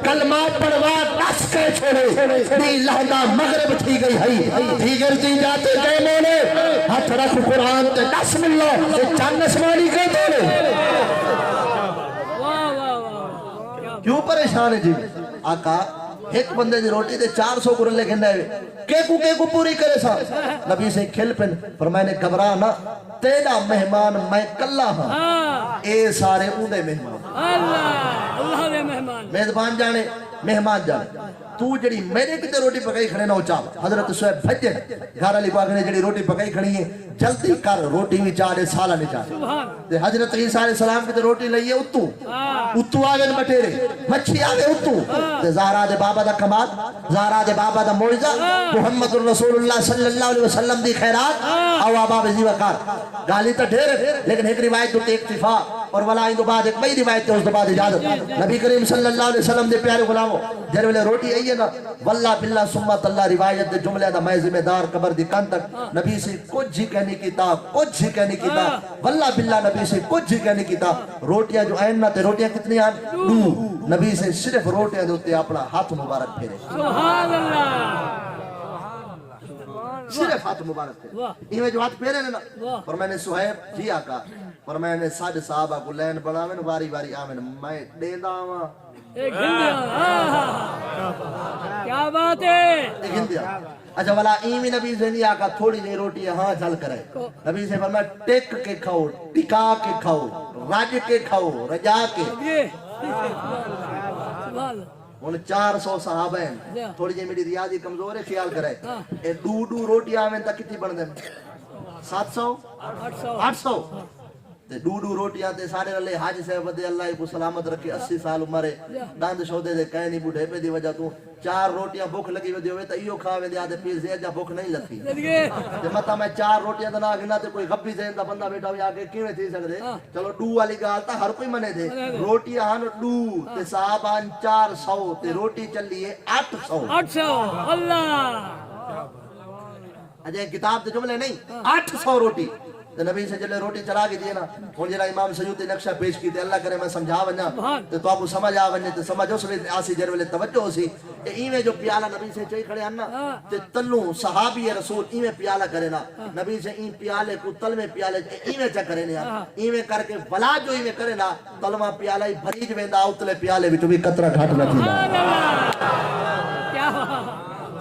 کلمات پڑھوا دس کے چھوڑے دی لہدا مغرب تھی گئی ہے دیگر دی جاتے گئے مونے ہاتھ رکھ قرآن تے دس ملو تے چند اسمانی کے دولے واہ واہ واہ کیوں پریشان ہے جی آقا ایک بندے دی روٹی دے 400 کو رلے کھنڈا ہے کے کو پوری کرے سا نبی سے کھل پن فرمائے نے گھبرا نہ تیرا مہمان میں کلا ہاں اے سارے اونڈے مہمان اللہ اللہ دے مہمان میزبان جانے مہمان جانے تو جڑی میرے کتے روٹی پکائی کھڑے نہ ہو چاہ حضرت سہیب بھجن گھر علی پاک نے جڑی روٹی پکائی کھڑی ہے جلدی کر روٹی بھی چاہے سالہ نہیں چاہے حضرت عیسیٰ علیہ السلام کی روٹی لئیے اتو آگے مٹیرے مچھی آگے اتو زہرا دے بابا دا کمال زہرا دے بابا دا موعظہ محمد رسول اللہ صلی اللہ علیہ وسلم دی خیرات او آباب زی وقار گالی تا ڈھیر لیکن ایک روایت تو اکتفا اور ولا ان بعد ایک بئی روایت ہے اس بعد اجازت نبی کریم صلی اللہ علیہ وسلم دے پیارے غلاموں جڑے ویلے روٹی آئی ہے نا واللہ باللہ سمت اللہ روایت دے جملے دا میں ذمہ دار قبر دی کان تک نبی سے کچھ ہی کہنے کیتا کچھ ہی کہنے کیتا واللہ باللہ نبی سے کچھ ہی کہنے کیتا روٹیاں جو ہیں نا تے روٹیاں کتنی آن دو نبی سے صرف روٹیاں دے اوتے اپنا ہاتھ مبارک پھیرے سبحان اللہ صرف ہاتھ مبارک تھے ایویں جو ہاتھ پھیرے نا اور میں نے صہیب جی آقا اور میں نے ساڈے صحابہ کو لین بناویں واری واری آویں میں دیندا ہاں ایک ہندیا کیا بات ہے ایک ہندیا اچھا والا ایویں نبی سے نہیں آقا تھوڑی جی روٹی ہاں چل کرے نبی سے فرمایا ٹیک کے کھاؤ ٹکا کے کھاؤ راج کے کھاؤ رجا کے سبحان ان 400 صحابہ ہیں تھوڑی جی میری ریاضی کمزور ہے خیال کرے اے دو روٹی آویں تا کتنی بن دے 700 800 تے دو روٹیاں تے سارے رلے حاج صاحب ودے اللہ کو سلامت رکھے 80 سال عمر ہے دند شودے دے کہیں نہیں بوڑھے پہ دی وجہ تو 4 روٹیاں بھوک لگی ودی ہوے تے ایو کھاوے دے آدے پیر زید جا بھوک نہیں لگی تے متا میں 4 روٹیاں دا نہ گنا تے کوئی غبی ذہن دا بندہ بیٹھا ہویا کہ کیویں تھی سکدے چلو ڈو والی گال تا ہر کوئی منے دے روٹیاں ہن ڈو تے صحابہ 400 تے روٹی چلی ہے 800 اللہ اجے کتاب دے جملے نہیں 800 روٹی تے نبی سے جلے روٹی چلا کے دیے نا ہن جڑا امام سیوطی نقشہ پیش کیتے اللہ کرے میں سمجھا ونجا تے تو آپ کو سمجھ آ ونجے تے سمجھ اس ویلے آسی جڑے ویلے توجہ سی ایویں جو پیالہ نبی سے چئی کھڑے ہن نا تے تلوں صحابی رسول ایویں پیالہ کرے نا نبی سے این پیالے کو تل میں پیالے ایویں چا کرے نا ایویں کر کے بلا جو ایویں کرے نا تلواں پیالہ ہی بھریج ویندا اتلے پیالے وچ بھی قطرہ گھٹ نہ تھیندا کیا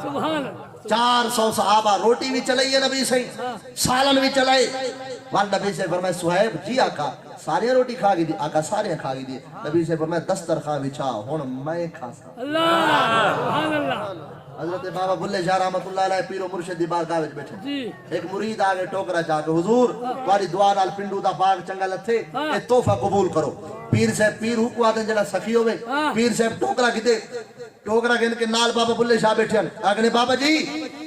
سبحان اللہ 400 صحابہ روٹی بھی چلائی ہے نبی سے سالن بھی چلائے وال نبی سے فرمائے صہیب جی آقا سارے روٹی کھا گئی دی آقا سارے کھا گئی دی نبی سے فرمائے دسترخوان بچھا ہن میں کھا سا اللہ سبحان اللہ حضرت بابا بلے شاہ رحمت اللہ علیہ پیر و مرشد دی بارگاہ وچ بیٹھے ایک مرید آگے ٹوکرا چاہ کے حضور تہاڈی دعا نال پنڈو دا باغ چنگا لتھے اے تحفہ قبول کرو پیر صاحب پیر حکم آدن جڑا سخی ہوے پیر صاحب ٹوکرا کیتے ٹوکرا گن کے نال بابا بلے شاہ بیٹھے آگے بابا جی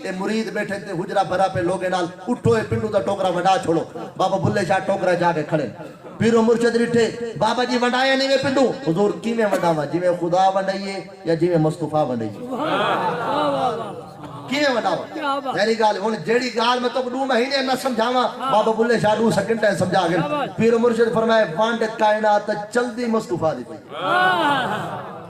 اے مرید بیٹھے تے حجرہ بھرا پہ لوگے نال اٹھو اے پنڈو دا ٹوکرا وڈا چھوڑو بابا بلے شاہ ٹوکرا جا کے کھڑے پیر و مرشد بیٹھے بابا جی وڈایا نہیں وے پنڈو حضور کیویں وڈاواں جویں خدا ونڈائیے یا جویں مصطفی ونڈائیے کیویں وڈاواں میری گل ہن جیڑی گال میں تو 2 مہینے نہ سمجھاواں بابا بلے شاہ 2 سیکنڈ سمجھا گئے پیر و مرشد فرمائے وانڈ کائنات جلدی مصطفی دی پئی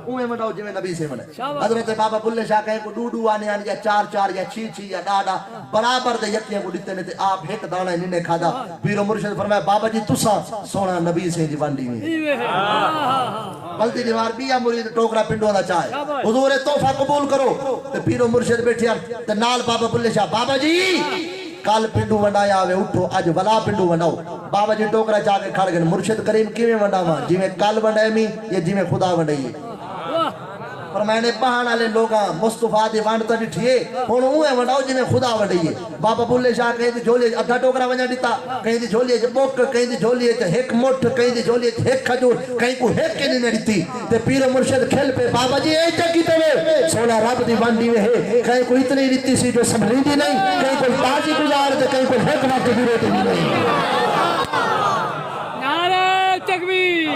اوے وڈاؤ جویں نبی سے وڈے حضرت بابا بلے شاہ کہے کو 2 آنے آنے یا 4 یا 6 یا ڈاڈا برابر دے یکیاں کو دتے نے تے آپ ایک دانا نہیں نے کھادا پیر و مرشد فرمایا بابا جی تساں سونا نبی سے دی وانڈی میں بلدی دیوار بیا مرید ٹوکرا پنڈو دا چاہے حضور تحفہ قبول کرو تے پیر و مرشد بیٹھے تے نال بابا بلے شاہ بابا جی کال پنڈو ونڈایا آوے اٹھو اج ولا پنڈو ونڈاؤ بابا جی ٹوکرا چاہ کے کھڑ گئے مرشد کریم کیویں ونڈاواں جویں کال ونڈائے می یا جویں خدا ونڈائیے پر میں نے بہان والے لوگاں مصطفیٰ دی وانڈ تا ڈٹھیے ہن اوے وڈاؤ جویں خدا وڈائیے بابا بلے شاہ کہیں دی جھولی ادھا ٹوکرا ونجا دتا کہیں دی جھولی وچ بوک کہیں دی جھولی وچ ایک مٹھ کہیں دی جھولی وچ ایک کھجور کہیں کو ایک کے نہیں دتی تے پیر مرشد کھل پہ بابا جی اے چکی تے سونا رب دی وانڈی میں ہے کہیں کو اتنی دتی سی جو سنبھلیندی نہیں کہیں کوئی تاجی گزار تے کہیں کوئی ایک وقت دی روٹی نہیں نعرہ تکبیر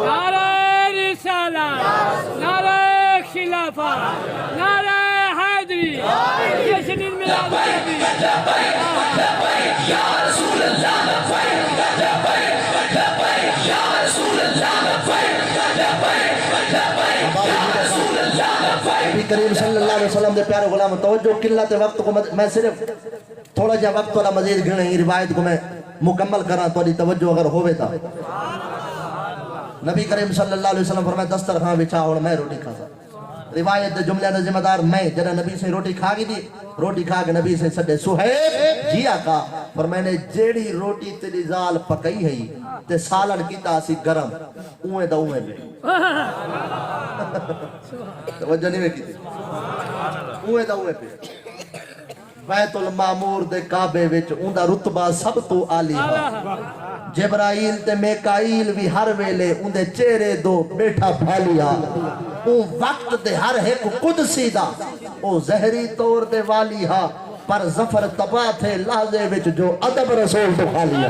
نعرہ رسالت نعرہ خلافہ نعرہ حیدری جشن میلاد النبی یا رسول اللہ یا رسول نبی کریم صلی اللہ علیہ وسلم دے پیارے غلام توجہ قلت وقت کو میں صرف تھوڑا جا وقت والا مزید گھنے ہی روایت کو میں مکمل کرا تو توجہ اگر ہوئے تھا نبی کریم صلی اللہ علیہ وسلم فرمائے دسترخوان بچھا اور میں روٹی کھا سا روایت دے جملے دا ذمہ دار میں جڑا نبی سے روٹی کھا گئی دی روٹی کھا کے نبی سے سڈے صہیب جی آقا پر میں نے جیڑی روٹی تیری زال پکئی ہے تے سالن کیتا سی گرم اوے دا اوے بھی توجہ نہیں میں کیتی اوے دا اوے بھی بیت المعمور دے کعبے وچ اوندا رتبہ سب تو عالی ہے جبرائیل تے میکائیل بھی ہر ویلے اندے چہرے دو بیٹھا پھیلیا او وقت دے ہر ایک قدسی دا او زہری طور دے والی ہا پر ظفر تباہ تھے لحظے وچ جو ادب رسول تو کھا لیا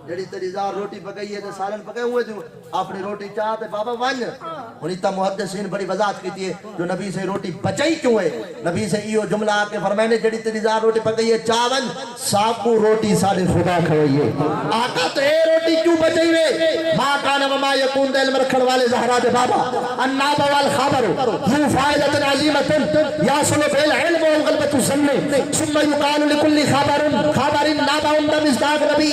جڑی تیری زار روٹی پکائی ہے تے سالن پکائے ہوئے تھے اپنی روٹی چاہتے بابا ون انہی تا محدثین بڑی وضاحت کیتی ہے جو نبی سے روٹی بچائی کیوں ہے نبی سے ایو جملہ آ کے فرمائے جڑی تیری زار روٹی پکائی ہے چاون ساکو روٹی ساڑے خدا کھوئی ہے آقا تو اے روٹی کیوں بچائی ہوئے ماں کانا وما یکون دے علم رکھن والے زہرا دے بابا الناب والخبر ذو فائدت عظیمت یاسل بالعلم والغلبت سننے ثم یقال لکل خبر نابا بمصداق نبی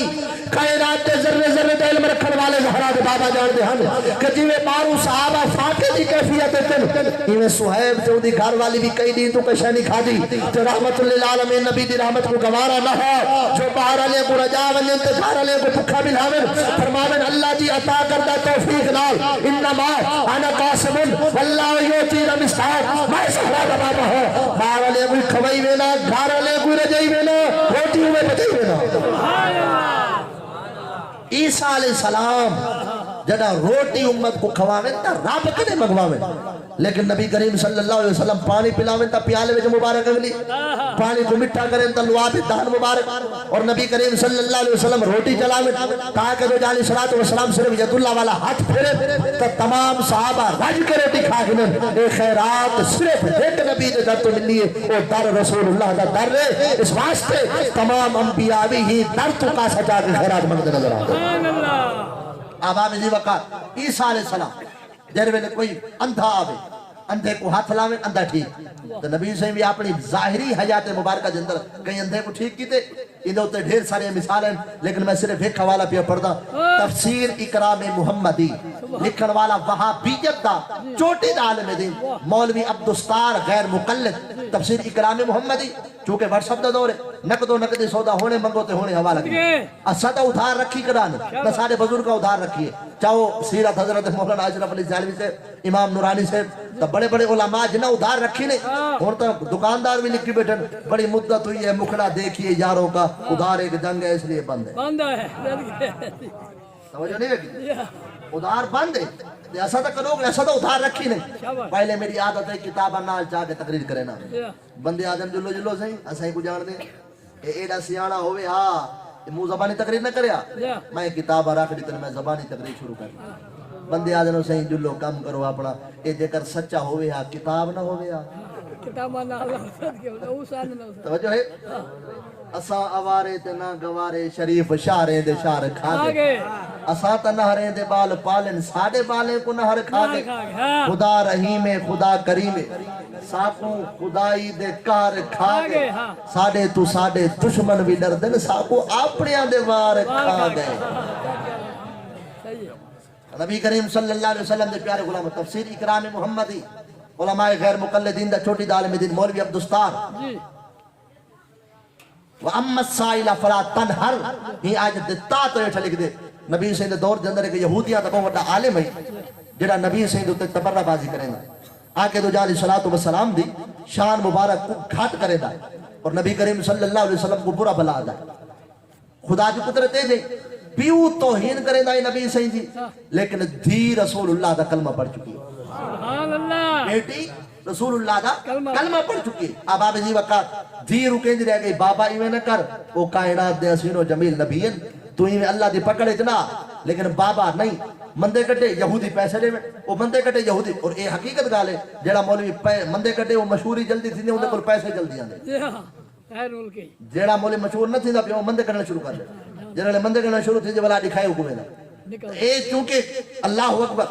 کائنات دے ذرے ذرے دے علم رکھن والے زہرا دے بابا جان دے ہن کہ جویں مارو صحابہ فاتح دی کیفیت تن ایویں صہیب جو دی گھر والی بھی کئی دن تو کشا نہیں کھادی تے رحمت للعالمین نبی دی رحمت کو گوارا نہ ہو جو باہر والے کو رجا ونن تے گھر والے کو بھکھا بلاون فرماون اللہ جی عطا کردہ توفیق نال انما انا قاسم واللہ یؤتی بمصداق میں زہرا دا بابا ہوں باہر والے کو کھوئی وینا گھر والے کو رجائی وینا روٹی میں بچائی وینا سبحان اللہ عیسیٰ علیہ السلام جڑا روٹی امت کو کھواویں تا رب کنے منگواویں لیکن نبی کریم صلی اللہ علیہ وسلم پانی پلاویں تا پیالے وچ مبارک اگلی پانی کو مٹھا کریں تا لواب دہن مبارک اور نبی کریم صلی اللہ علیہ وسلم روٹی چلاویں تاکہ جو جالی صلاۃ والسلام صرف ید اللہ والا ہاتھ پھیرے تا تمام صحابہ رج کے روٹی کھا گئے اے خیرات صرف ایک نبی دے در تو ملی ہے او در رسول اللہ دا در ہے اس واسطے تمام انبیاء بھی ہی در تو کا سجا کے خیرات منگتے نظر آتے آباب جی وقت عیسیٰ علیہ السلام جر ویلے کوئی اندھا آوے اندھے کو ہاتھ لاوے اندھا ٹھیک تو نبی سے بھی اپنی ظاہری حیات مبارکہ جندر کہیں اندھے کو ٹھیک کیتے اندھے ہوتے ڈھیر سارے مثال ہیں لیکن میں صرف ایک حوالہ پہ پڑھتا تفسیر اکرام محمدی لکھن والا وہابیت دا چوٹی دا عالم دین مولوی عبدالستار غیر مقلد تفسیر اکرام محمدی چونکہ ورشب دا دور ہے نقد و نقدی سودا ہونے منگو تے ہونے حوالہ کی اسدہ ادھار رکھی کرانے نہ سارے بزرگ کا ادھار رکھیے چاہو سیرت حضرت مولانا اشرف علی زالوی سے امام نورانی سے تو بڑے بڑے علماء جنہ ادھار رکھی نہیں اور تو دکاندار بھی لکھی بیٹھن بڑی مدت ہوئی ہے مکھڑا دیکھیے یاروں کا ادھار ایک جنگ ہے اس لیے بند ہے بند ہے توجہ نہیں رکھی ادھار بند ہے ایسا تو کرو ایسا تو ادھار رکھی نہیں پہلے میری عادت ہے کتابہ نال چاہ کے تقریر کرے نا بندے آدم جلو جلو سہیں ایسا ہی کو جان دیں ایڈا سیانہ ہوئے ہاں مو زبانی تقریر نہ کریا میں کتابہ رکھ دیتا میں زبانی تقریر شروع کر بندے آدم سہیں جلو کم کرو اپنا اے جے کر سچا ہوئے ہاں کتاب نہ ہوئے ہاں کتابہ نہ توجہ ہے اسا آوارے تے نہ گوارے شریف شارے دے شار کھاگے اسا تا نہرے دے بال پالن ساڑے بالے کو نہر کھاگے خدا رحیم خدا کریم ساکوں خدائی دے کار کھاگے ساڑے تو ساڑے دشمن بھی ڈر دن ساکوں اپنیاں دے وار کھاگے نبی کریم صلی اللہ علیہ وسلم دے پیارے غلام تفسیر اکرام محمدی علماء غیر مقلدین دا چھوٹی دالم دین مولوی عبدالستار وَأَمَّا السَّائِلَ فَلَا تَنْهَرْ یہ آج دتا تو یہ لکھ دے نبی سے دور جندر ہے کہ یہودیاں تک وڈا عالم ہے جڑا نبی سے تے تبرہ بازی کریں گا آکے دو جالی صلاۃ والسلام دی شان مبارک کو گھاٹ کرے دا اور نبی کریم صلی اللہ علیہ وسلم کو برا بلا دا خدا کی قدرت ہے جی پیو توہین کرے دا نبی سے جی لیکن دھی رسول اللہ دا کلمہ پڑھ چکی ہے سبحان اللہ بیٹی رسول اللہ دا کلمہ پڑھ چکی ہے اب آپ جی وقت دھی رکیں جی رہ گئی بابا ایویں نہ کر وہ کائنات دے حسین و جمیل نبیین تو ایویں اللہ دی پکڑ اتنا لیکن بابا نہیں مندے کٹے یہودی پیسے لے وہ مندے کٹے یہودی اور اے حقیقت گالے جڑا مولوی مندے کٹے وہ مشہوری جلدی تھی نے کول پیسے جلدی آندے جڑا مولوی مشہور نہ تھیندا پیو مندے کرنا شروع کر دے جڑا مندے کرنا شروع تھی بلا دکھائے حکم ہے اے چونکہ اللہ اکبر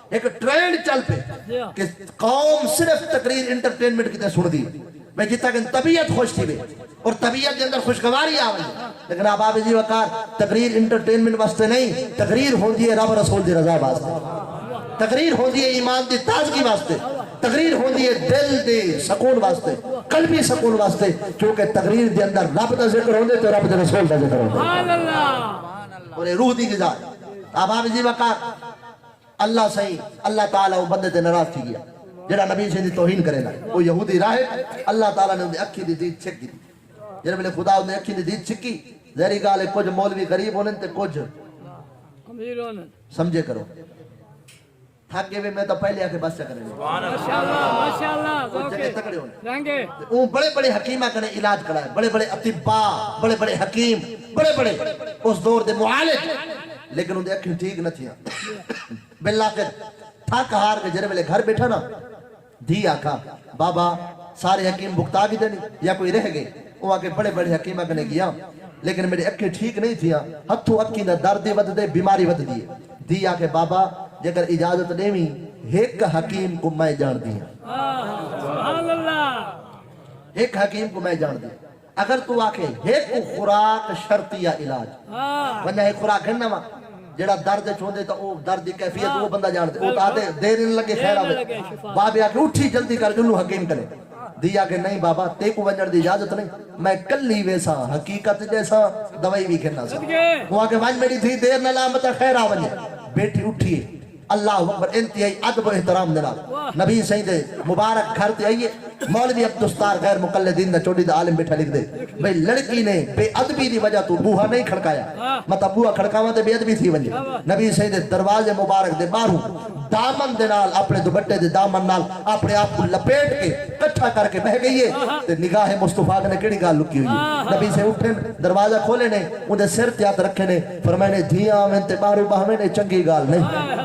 ایک ٹرینڈ چل پہ کہ قوم صرف تقریر انٹرٹینمنٹ کی تے سن دی میں جتا کہ طبیعت خوش تھی اور طبیعت کے اندر خوشگواری آوئی لیکن اب آپ جی وقار تقریر انٹرٹینمنٹ واسطے نہیں تقریر ہوندی ہے رب رسول دی رضا واسطے تقریر ہوندی ہے ایمان دی تازگی واسطے تقریر ہوندی ہے دل دے سکون واسطے قلبی سکون واسطے کیونکہ تقریر دے اندر رب دا ذکر ہوندے تو رب دے رسول دا ذکر ہوندے اور روح دی غذا اب آپ جی وقار اللہ صحیح اللہ تعالیٰ وہ بندے تے ناراض تھی گیا جڑا نبی سے دی توہین کرے نا وہ یہودی راہب اللہ تعالیٰ نے انہیں اکھی دی دید چھک دی جنہوں نے خدا انہیں اکھی دی دید چھکی ظاہری گالے کچھ مولوی غریب ہونے تے کچھ سمجھے کرو تھک گئے میں تو پہلے آکے بس چکرے ماشاءاللہ جگہ تکڑے ہونے رنگے وہ بڑے بڑے حکیمہ کنے علاج کرائے، بڑے بڑے اطباء، بڑے بڑے حکیم، بڑے بڑے اس دور دے معالج، لیکن ان دے اکھیں ٹھیک نہ تھیا بالآخر تھک ہار کے جرے ویلے گھر بیٹھا نا دھی آکھا بابا سارے حکیم بکتا کی دینی یا کوئی رہ گئے وہ آکے بڑے بڑے حکیمہ کنے گیا لیکن میرے اکھیں ٹھیک نہیں تھیا ہتھوں اکھی نہ دردی ود دے بیماری ود دیئے دی آکے بابا جگر اجازت دیویں ایک حکیم کو میں جان دیا سبحان اللہ ایک حکیم کو میں جان دیا اگر تو آکے ایک کو خوراک شرطیہ علاج ونجا ایک خوراک ہے نا جڑا درد چھوندے تو وہ درد دی کیفیت وہ بندہ جانتے وہ تو آتے دیر نہیں لگے خیر آوے بابے آکے اٹھی جلدی کر جنو حکیم کرے دیا کہ نہیں بابا تے کو ونجڑ دی اجازت نہیں میں کلی ویسا حقیقت جیسا دوائی بھی کھنا سا وہ آکے وانج میری تھی دیر نہ لامتا خیر آوے بیٹھی اٹھیے اللہ اکبر انتہائی ادب و احترام دینا نبی سید مبارک گھر تے آئیے مولوی عبدالستار غیر مقلدین دا چوڑی دا عالم بیٹھا لکھ دے بھئی لڑکی نے بے ادبی دی وجہ تو بوہا نہیں کھڑکایا مطلب بوہا کھڑکاوا تے بے ادبی تھی ونجے نبی سید دروازے مبارک دے باروں دامن دے نال اپنے دوپٹے دے دامن نال اپنے آپ کو لپیٹ کے کٹھا کر کے بہ گئی ہے تے نگاہ مصطفیٰ نے کیڑی گال لکی ہوئی ہے نبی سے اٹھے دروازہ کھولے نے اندے سر تیات رکھے نے فرمائے نے دھیاں آمین تے بارو باہمیں نے چنگی گال نہیں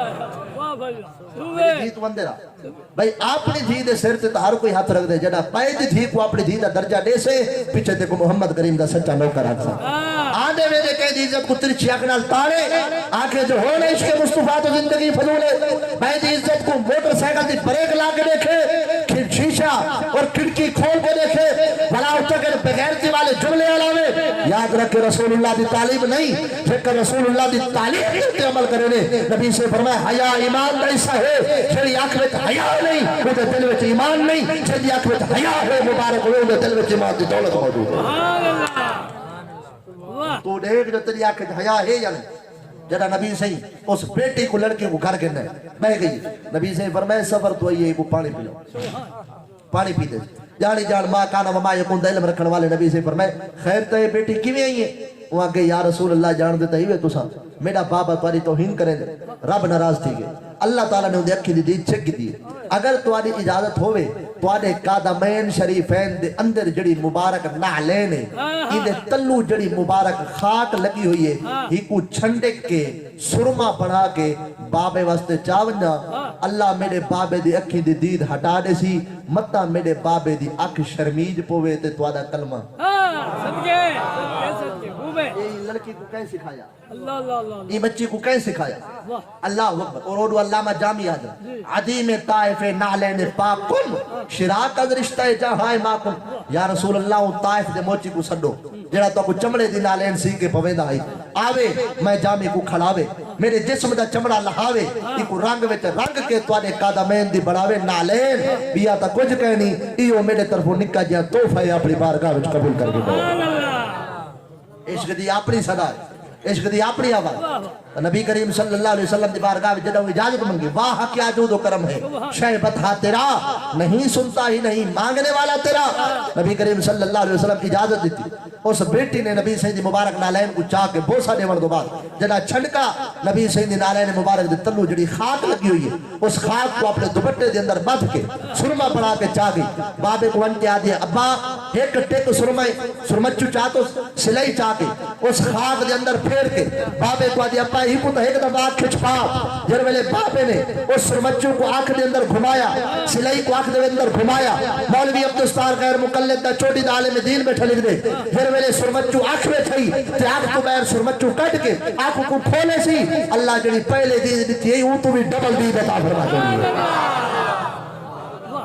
دھی بندے رہا بھئی اپنی دھی دے سر تے ہر کوئی ہاتھ رکھ دے جڑا پائے دی دھی کو اپنی دھی دا درجہ دے سے پیچھے تے کو محمد کریم دا سچا نوکر رکھ سا آدھے ویدے کہہ دی عزت کو ترچی اکنال تاڑے آنکھیں جو ہونے عشق مصطفیٰ تو زندگی فضولے بھائی دی عزت کو موٹر سائیکل دی بریک لا کے دیکھے شیشہ اور کھڑکی کھول کے دیکھے بھلا اٹھا کے بغیرتی والے جملے علاوے یاد رکھے رسول اللہ دی تعلیم نہیں پھر رسول اللہ دی تعلیم تے عمل کرنے نبی سے فرمایا حیا ایمان دا حصہ ہے شری آنکھ میں حیا نہیں وہ دل وچ ایمان نہیں شری آنکھ میں حیا ہے مبارک لوگ دل وچ ایمان دی دولت موجود ہے تو دیکھ جو تیری آنکھ میں حیا ہے یا نہیں جڑا نبی صحیح اس بیٹی کو لڑکے کو گھر گرنے بہ گئی نبی صحیح فرمائے سفر تو آئیے وہ پانی پی لو پانی پی دے جانی جان ماں کانا وما یکون دا علم رکھن والے نبی صحیح فرمائے خیر تے بیٹی کیویں آئی ہے وہاں کہ یا رسول اللہ جان دیتا ہی وے تسا میرا بابا تاری توہین کریں دے رب ناراض تھی گئے اللہ تعالیٰ نے اندھے اکھی دی دید چھک دی اگر تمہاری اجازت ہوئے تمہارے قادمین شریفین دے اندر جڑی مبارک نعلین ہے اندھے تلو جڑی مبارک خاک لگی ہوئی ہے ہی کو چھنڈک کے سرما بنا کے بابے واسطے چاونجا اللہ میرے بابے دی اکھی دی دید ہٹا دے سی متا میرے بابے دی اکھ شرمیج پوے تے توادہ کلمہ صدقے یہ لڑکی کو کہیں سکھایا اللہ اللہ اللہ یہ بچی کو کہیں سکھایا اللہ اکبر اور اردو علامہ جامی آدم عدیم طائف نعلین پاک کن شراک از رشتہ جہاں ماں کن یا رسول اللہ طائف دے موچی کو سڈو جڑا تو کو چمڑے دی نالین سی کے پویندہ آئی آوے میں جامی کو کھڑاوے میرے جسم دا چمڑا لہاوے ایکو رنگ وچ رنگ کے توانے قادمین دی بڑھاوے نالین بیا تا کچھ کہنی ایو میرے طرفوں نکا جیا توفہ اپنی بارگاہ وچ قبول کر کے عشق دی اپنی صدا ہے عشق دی اپنی آواز نبی کریم صلی اللہ علیہ وسلم دی بارگاہ میں جدہ اجازت منگی واہ کیا جود و کرم ہے شہبت ہاں تیرا نہیں سنتا ہی نہیں مانگنے والا تیرا نبی کریم صلی اللہ علیہ وسلم کی اجازت دیتی اس بیٹی نے نبی سیدی مبارک نالین کو چاہ کے بوسا دے ورد بعد جدہ چھڑکا نبی سیدی نالین مبارک دے تلو جڑی خاک لگی ہوئی ہے اس خاک کو اپنے دوپٹے دے اندر بندھ کے سرما پڑا کے چاہ گئی بابے کو انٹے آدھی ابا ایک ٹیک سرمچو چاہ تو سلائی چاہ کے اس خاک دے اندر پھیر کے بابے کو آدھی ابا ہی کو تو ایک دفعہ آنکھ چھپا جر ویلے باپے نے اس سرمچو کو آنکھ دے اندر گھمایا سلائی کو آنکھ دے اندر گھمایا مولوی عبدالستار غیر مقلد دا چوٹی دا عالم دین بیٹھا لکھ دے جر ویلے سرمچو آنکھ میں تھئی تے آنکھ تو بیر سرمچو کٹ کے آنکھ کو کھولے سی اللہ جڑی پہلے دی دیتی ہے وہ تو بھی ڈبل دی بتا فرما دے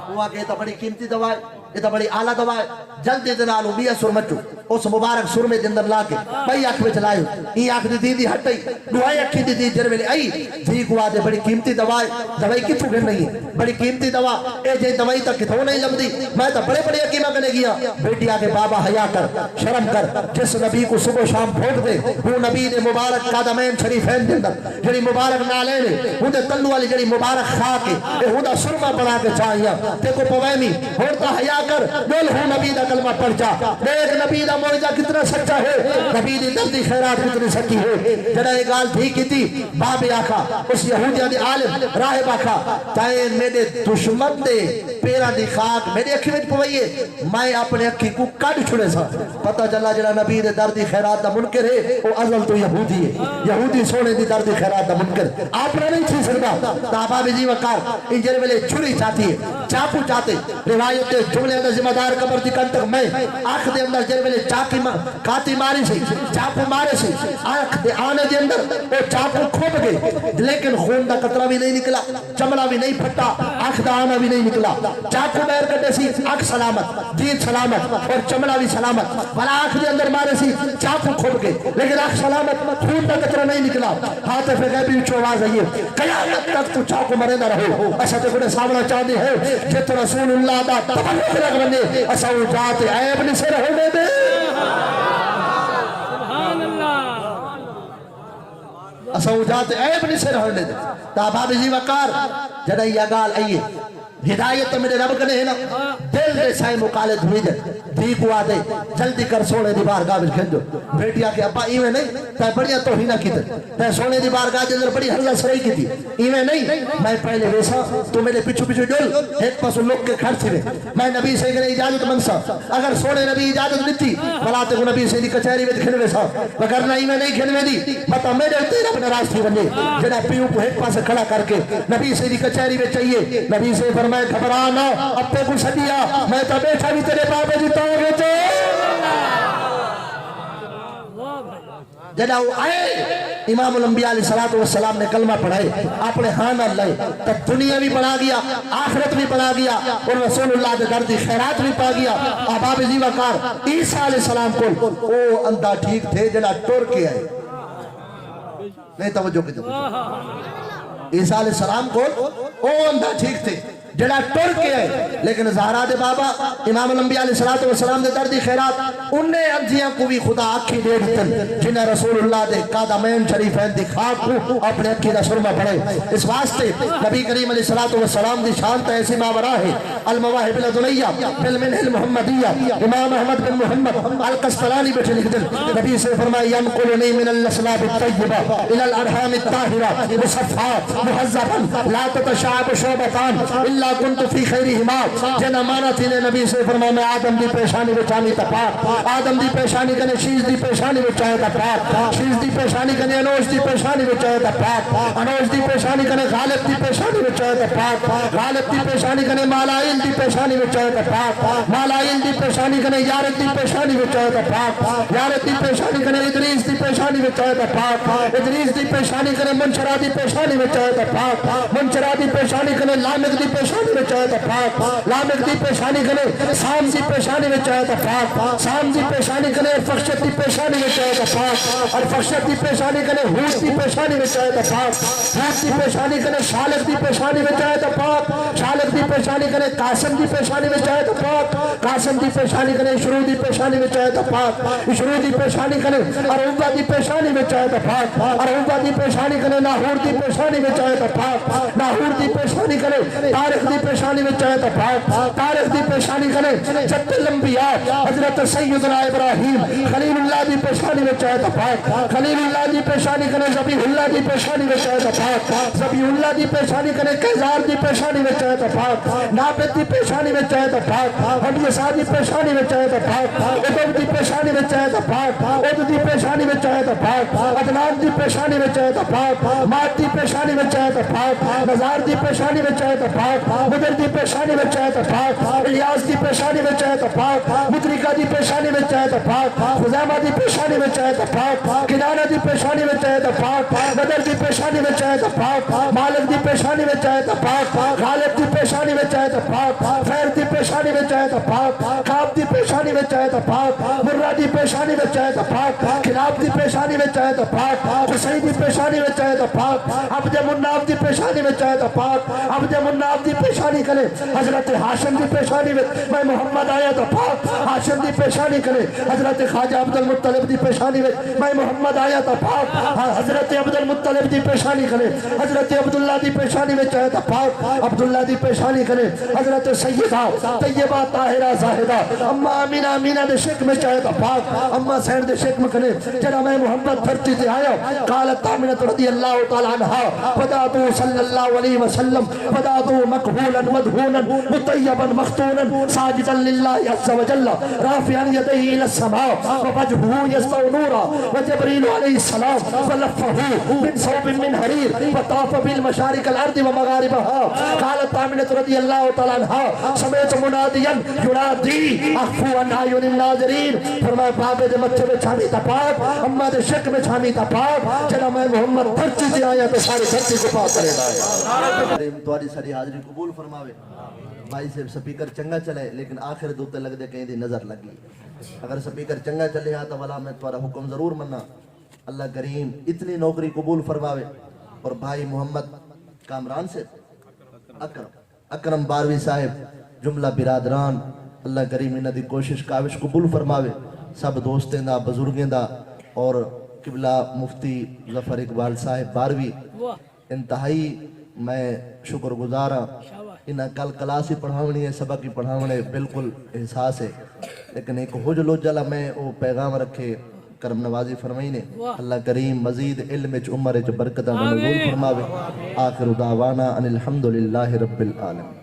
ہوا کہ یہ تو بڑی قیمتی دوا ہے یہ تو بڑی اعلیٰ دوا ہے جلدی دنالو بیا سرمچو اس مبارک سرمے دے اندر لا کے بھائی آنکھ میں چلائیو یہ آنکھ دی دی ہٹ گئی دعائی اکھی دی جرویلے آئی جی کو آدھے بڑی قیمتی دوائی دوائی کتھو گھر نہیں ہے بڑی قیمتی دوا اے جے دوائی تک کتھو نہیں لمدی میں تو بڑے بڑے حکیمہ کرنے گیا بیٹی آگے بابا حیا کر شرم کر جس نبی کو صبح شام پھوٹ دے وہ نبی دے مبارک قادمین شریفین دے اندر جڑی مبارک نالین ہے وہ دے تلو والی جڑی مبارک خاک ہے اے ہوں دا سرما بنا کے چاہیا تے کو پویمی ہوتا حیا کر دل ہوں نبی دا کلمہ پڑھ جا دیکھ نبی دا معجزہ کتنا سچا ہے نبی دی دردی خیرات کتنی سچی ہے جڑا یہ گال ٹھیک کی تھی باب آکھا اس یہودیاں دی عالم راہب آکھا تائیں میرے دشمن دے پیرا دی خاک میرے اکھی وچ پوئیے میں اپنے اکھی کو کڈ چھڑے سا پتہ چلا جڑا نبی دے دردی خیرات دا منکر ہے وہ ازل تو یہودی ہے یہودی سونے دی دردی خیرات دا منکر آپ نے نہیں تھی سکتا تابا بھی جی وقار انجر ویلے چھری چاہتی ہے چاپو چاہتے روایت دے جملے اندر ذمہ دار قبر دی کن تک میں آنکھ دے اندر جر ویلے کاتی ماری سی چاپو مارے سی آنکھ دے آنے دے اندر وہ چاپو کھوپ گئے لیکن خون دا قطرہ بھی نہیں نکلا چمڑا بھی نہیں پھٹا آنکھ دا آنا بھی نہیں نکلا چاپو بیر کرنے سی آنکھ سلامت دید سلامت اور چمڑا بھی سلامت بلا آنکھ دے اندر مارے سی چاپو کھوپ گئے لیکن آنکھ سلامت خون دا قطرہ نہیں نکلا ہاتھ پہ غیبی اچھو آواز آئیے قیامت تک تو چاپو مرے نہ رہو ایسا تے کنے سامنا چاہتے ہیں جت رسول اللہ دا تبلیغ رکھ بندے ایسا اجات عیب نہیں سے رہنے دے سبحان اللہ ایسا اجات عیب نہیں سے رہنے دے تابا بھی جی وقار جڑا یہ گال آئیے ہدایت میرے رب کنے ہے نا دل دے سائے مقالد ہوئی دے دی کو آدے جلدی کر سونے دی بارگاہ میں کھنجو بیٹیا کہ ابا ایویں نہیں تے بڑیا توہینہ کی تے سونے دی بارگاہ دے اندر بڑی حلہ سرائی کی تھی ایویں نہیں میں پہلے ویسا تو میرے پیچھو پیچھو ڈول ایک پاس لوگ کے کھڑ تھے میں نبی سے کنے اجازت منسا اگر سونے نبی اجازت دیتی بلاتے کو نبی سے دی کچہری میں کھنوے سا وگرنہ ایویں نہیں کھنوے دی بتا میرے تیرا اپنے راستے بنے جڑا پیو کو ایک پاس کھڑا کر کے نبی سے دی کچہری میں چاہیے نبی سے فرمائے گھبرانا اپنے کو سدیا میں تو بیٹھا بھی تیرے بابے جی تو گے تو جڑا وہ آئے امام الانبیاء علیہ السلام نے کلمہ پڑھائے اپنے ہاں لائے تو دنیا بھی بنا گیا آخرت بھی بنا گیا اور رسول اللہ دے دردی خیرات بھی پا گیا احباب جی وقار عیسیٰ علیہ السلام کو وہ اندھا ٹھیک تھے جڑا ٹور کے آئے نہیں توجہ کی توجہ عیسیٰ علیہ السلام کو وہ اندھا ٹھیک تھے جڑا ٹر کے ہے لیکن زہرا دے بابا امام الانبیاء علیہ السلام دے دردی خیرات انہیں انجیاں کو بھی خدا آکھی دے دیتن جنہیں رسول اللہ دے قادمین شریفین دی خاک کو اپنے اکھی دا سرمہ پڑھے اس واسطے نبی کریم علیہ السلام دی شان تا ایسی ماورا ہے المواہب الدنیہ بالمنہ المحمدیہ امام احمد بن محمد القسطلانی بیٹھے لکھ دن نبی سے فرمائی ینقلنی من الاسلاب الطیبہ الى الارحام الطاہرہ مصفحات محذبا لا تتشعب شعبتان اللہ کنت فی خیرہما جنا مانا تھی نے نبی سے فرمایا میں آدم دی پیشانی بچانی تا پاک آدم دی پیشانی کنے شیز دی پیشانی بچائے تا پاک شیز دی پیشانی کنے انوش دی پیشانی بچائے تا پاک انوش دی پیشانی کنے غالب دی پیشانی بچائے تا پاک غالب دی پیشانی کنے مالائل دی پیشانی بچائے تا پاک مالائل دی پیشانی کنے یارت دی پیشانی بچائے تا پاک یارت دی پیشانی کنے ادریس دی پیشانی بچائے تا پاک ادریس دی پیشانی کنے منشرہ دی پیشانی بچائے تا پاک منشرہ دی پیشانی کنے لامک دی پیشانی بچائے تا پاک لامک دی پیشانی کنے سام دی پیشانی بچائے تا پاک سام دی پیشانی کنے فخشت دی پیشانی بچائے تا پاک اور فخشت دی پیشانی کنے ہوش دی پیشانی بچائے تا پاک ہوش دی پیشانی کنے شالک دی پیشانی بچائے تا پاک شالک دی پیشانی کنے قاسم دی پیشانی بچائے تا پاک قاسم دی پیشانی کنے شروع دی پیشانی بچائے تا پاک شروع دی پیشانی کنے ارعوبہ دی پیشانی بچائے تا پاک ارعوبہ دی پیشانی کنے ناہور دی پیشانی بچائے تا پاک ناہور دی پیشانی کنے تاریخ دی پیشانی بچائے تا پاک تاریخ دی پیشانی کنے جد الانبیاء حضرت سیدنا ابراہیم خلیل اللہ دی پیشانی بچائے تا پاک خلیل اللہ دی پیشانی کنے زبیح اللہ دی پیشانی بچائے تا پاک زبیح اللہ دی پیشانی کنے قیزار دی پیشانی بچائے تا پاک نابت دی پیشانی بچائے تا پاک حدیثہ دی پیشانی بچائے تا پاک ادب دی پیشانی بچائے تا پاک اد دی پیشانی بچائے تا پاک عدنان دی پیشانی بچائے تا پاک مات دی پیشانی بچائے تا پاک نظار دی پیشانی بچائے تا پاک مدر دی پیشانی بچائے تا پاک الیاس دی پیشانی بچائے تا پاک مدرکہ دی پیشانی بچائے تا پاک خزامہ دی پیشانی بچائے تا پاک کنانہ دی پیشانی بچائے تا پاک مدر دی پیشانی بچائے تا پاک مالک دی پیشانی بچائے تا پاک غالب دی پیشانی بچائے تا پاک خیر دی پیشانی بچائے تا پاک خواب دی پیشانی بچائے تا پاک مرہ دی پیشانی پیشانی میں چاہے تو پاک کلاب دی پیشانی میں چاہے تو پاک حسین دی پیشانی میں چاہے تو پاک عبد مناف دی پیشانی میں چاہے تو پاک عبد مناف دی پیشانی کرے حضرت ہاشم دی پیشانی میں محمد آیا تو پاک ہاشم دی پیشانی کرے حضرت خواجہ عبد المطلب دی پیشانی میں محمد آیا تو پاک حضرت عبد المطلب دی پیشانی کرے حضرت عبداللہ دی پیشانی میں چاہے تو پاک عبداللہ دی پیشانی کرے حضرت سیدہ طیبہ طاہرہ زاہدہ اما امینہ امینہ دے شک میں چاہے تو پاک اما سین دے شک میں کرے جنہ میں محمد دھرتی تے آیا قالت آمنہ رضی اللہ تعالیٰ عنہ وداتو صلی اللہ علیہ وسلم وداتو مقبولا مدہونا مطیبا مختونا ساجدا للہ عز وجل رافعا یدیہ الى السماء ووجہہ یسطع نورا وجبریل علیہ السلام ولفہ من صوب من حریر وطاف بالمشارق الارض ومغاربها قالت آمنہ رضی اللہ تعالیٰ عنہ سمیت منادیا ینادی اخفو عن اعین الناظرین فرمایا بابے دے مچھے میں چھامی تا پاک اماں دے شک میں چھامی تا پاک جنہ میں محمد دھرتی تے آیا تو سارے دھرتی کو پاک کرے لایا تمہاری ساری حاضری قبول فرماوے بھائی سے سپیکر چنگا چلے لیکن آخر دوتے لگ دے کہیں دی نظر لگی اگر سپیکر چنگا چلے ہاں تو والا میں تمہارا حکم ضرور مننا اللہ کریم اتنی نوکری قبول فرماوے اور بھائی محمد کامران سے اکرم باروی صاحب جملہ برادران اللہ کریم انہ دی کوشش کاوش قبول فرماوے سب دوستیں دا بزرگیں دا اور قبلہ مفتی ظفر اقبال صاحب باروی انتہائی میں شکر گزارا انہاں کل کلاسی پڑھاونی ہے سبقی پڑھاونے بالکل احساس ہے لیکن ایک حجل جلا میں وہ پیغام رکھے کرم نوازی فرمائی نے اللہ کریم مزید علم عمر برکتہ نزول فرماوے آخر دعوانا ان الحمدللہ رب العالمین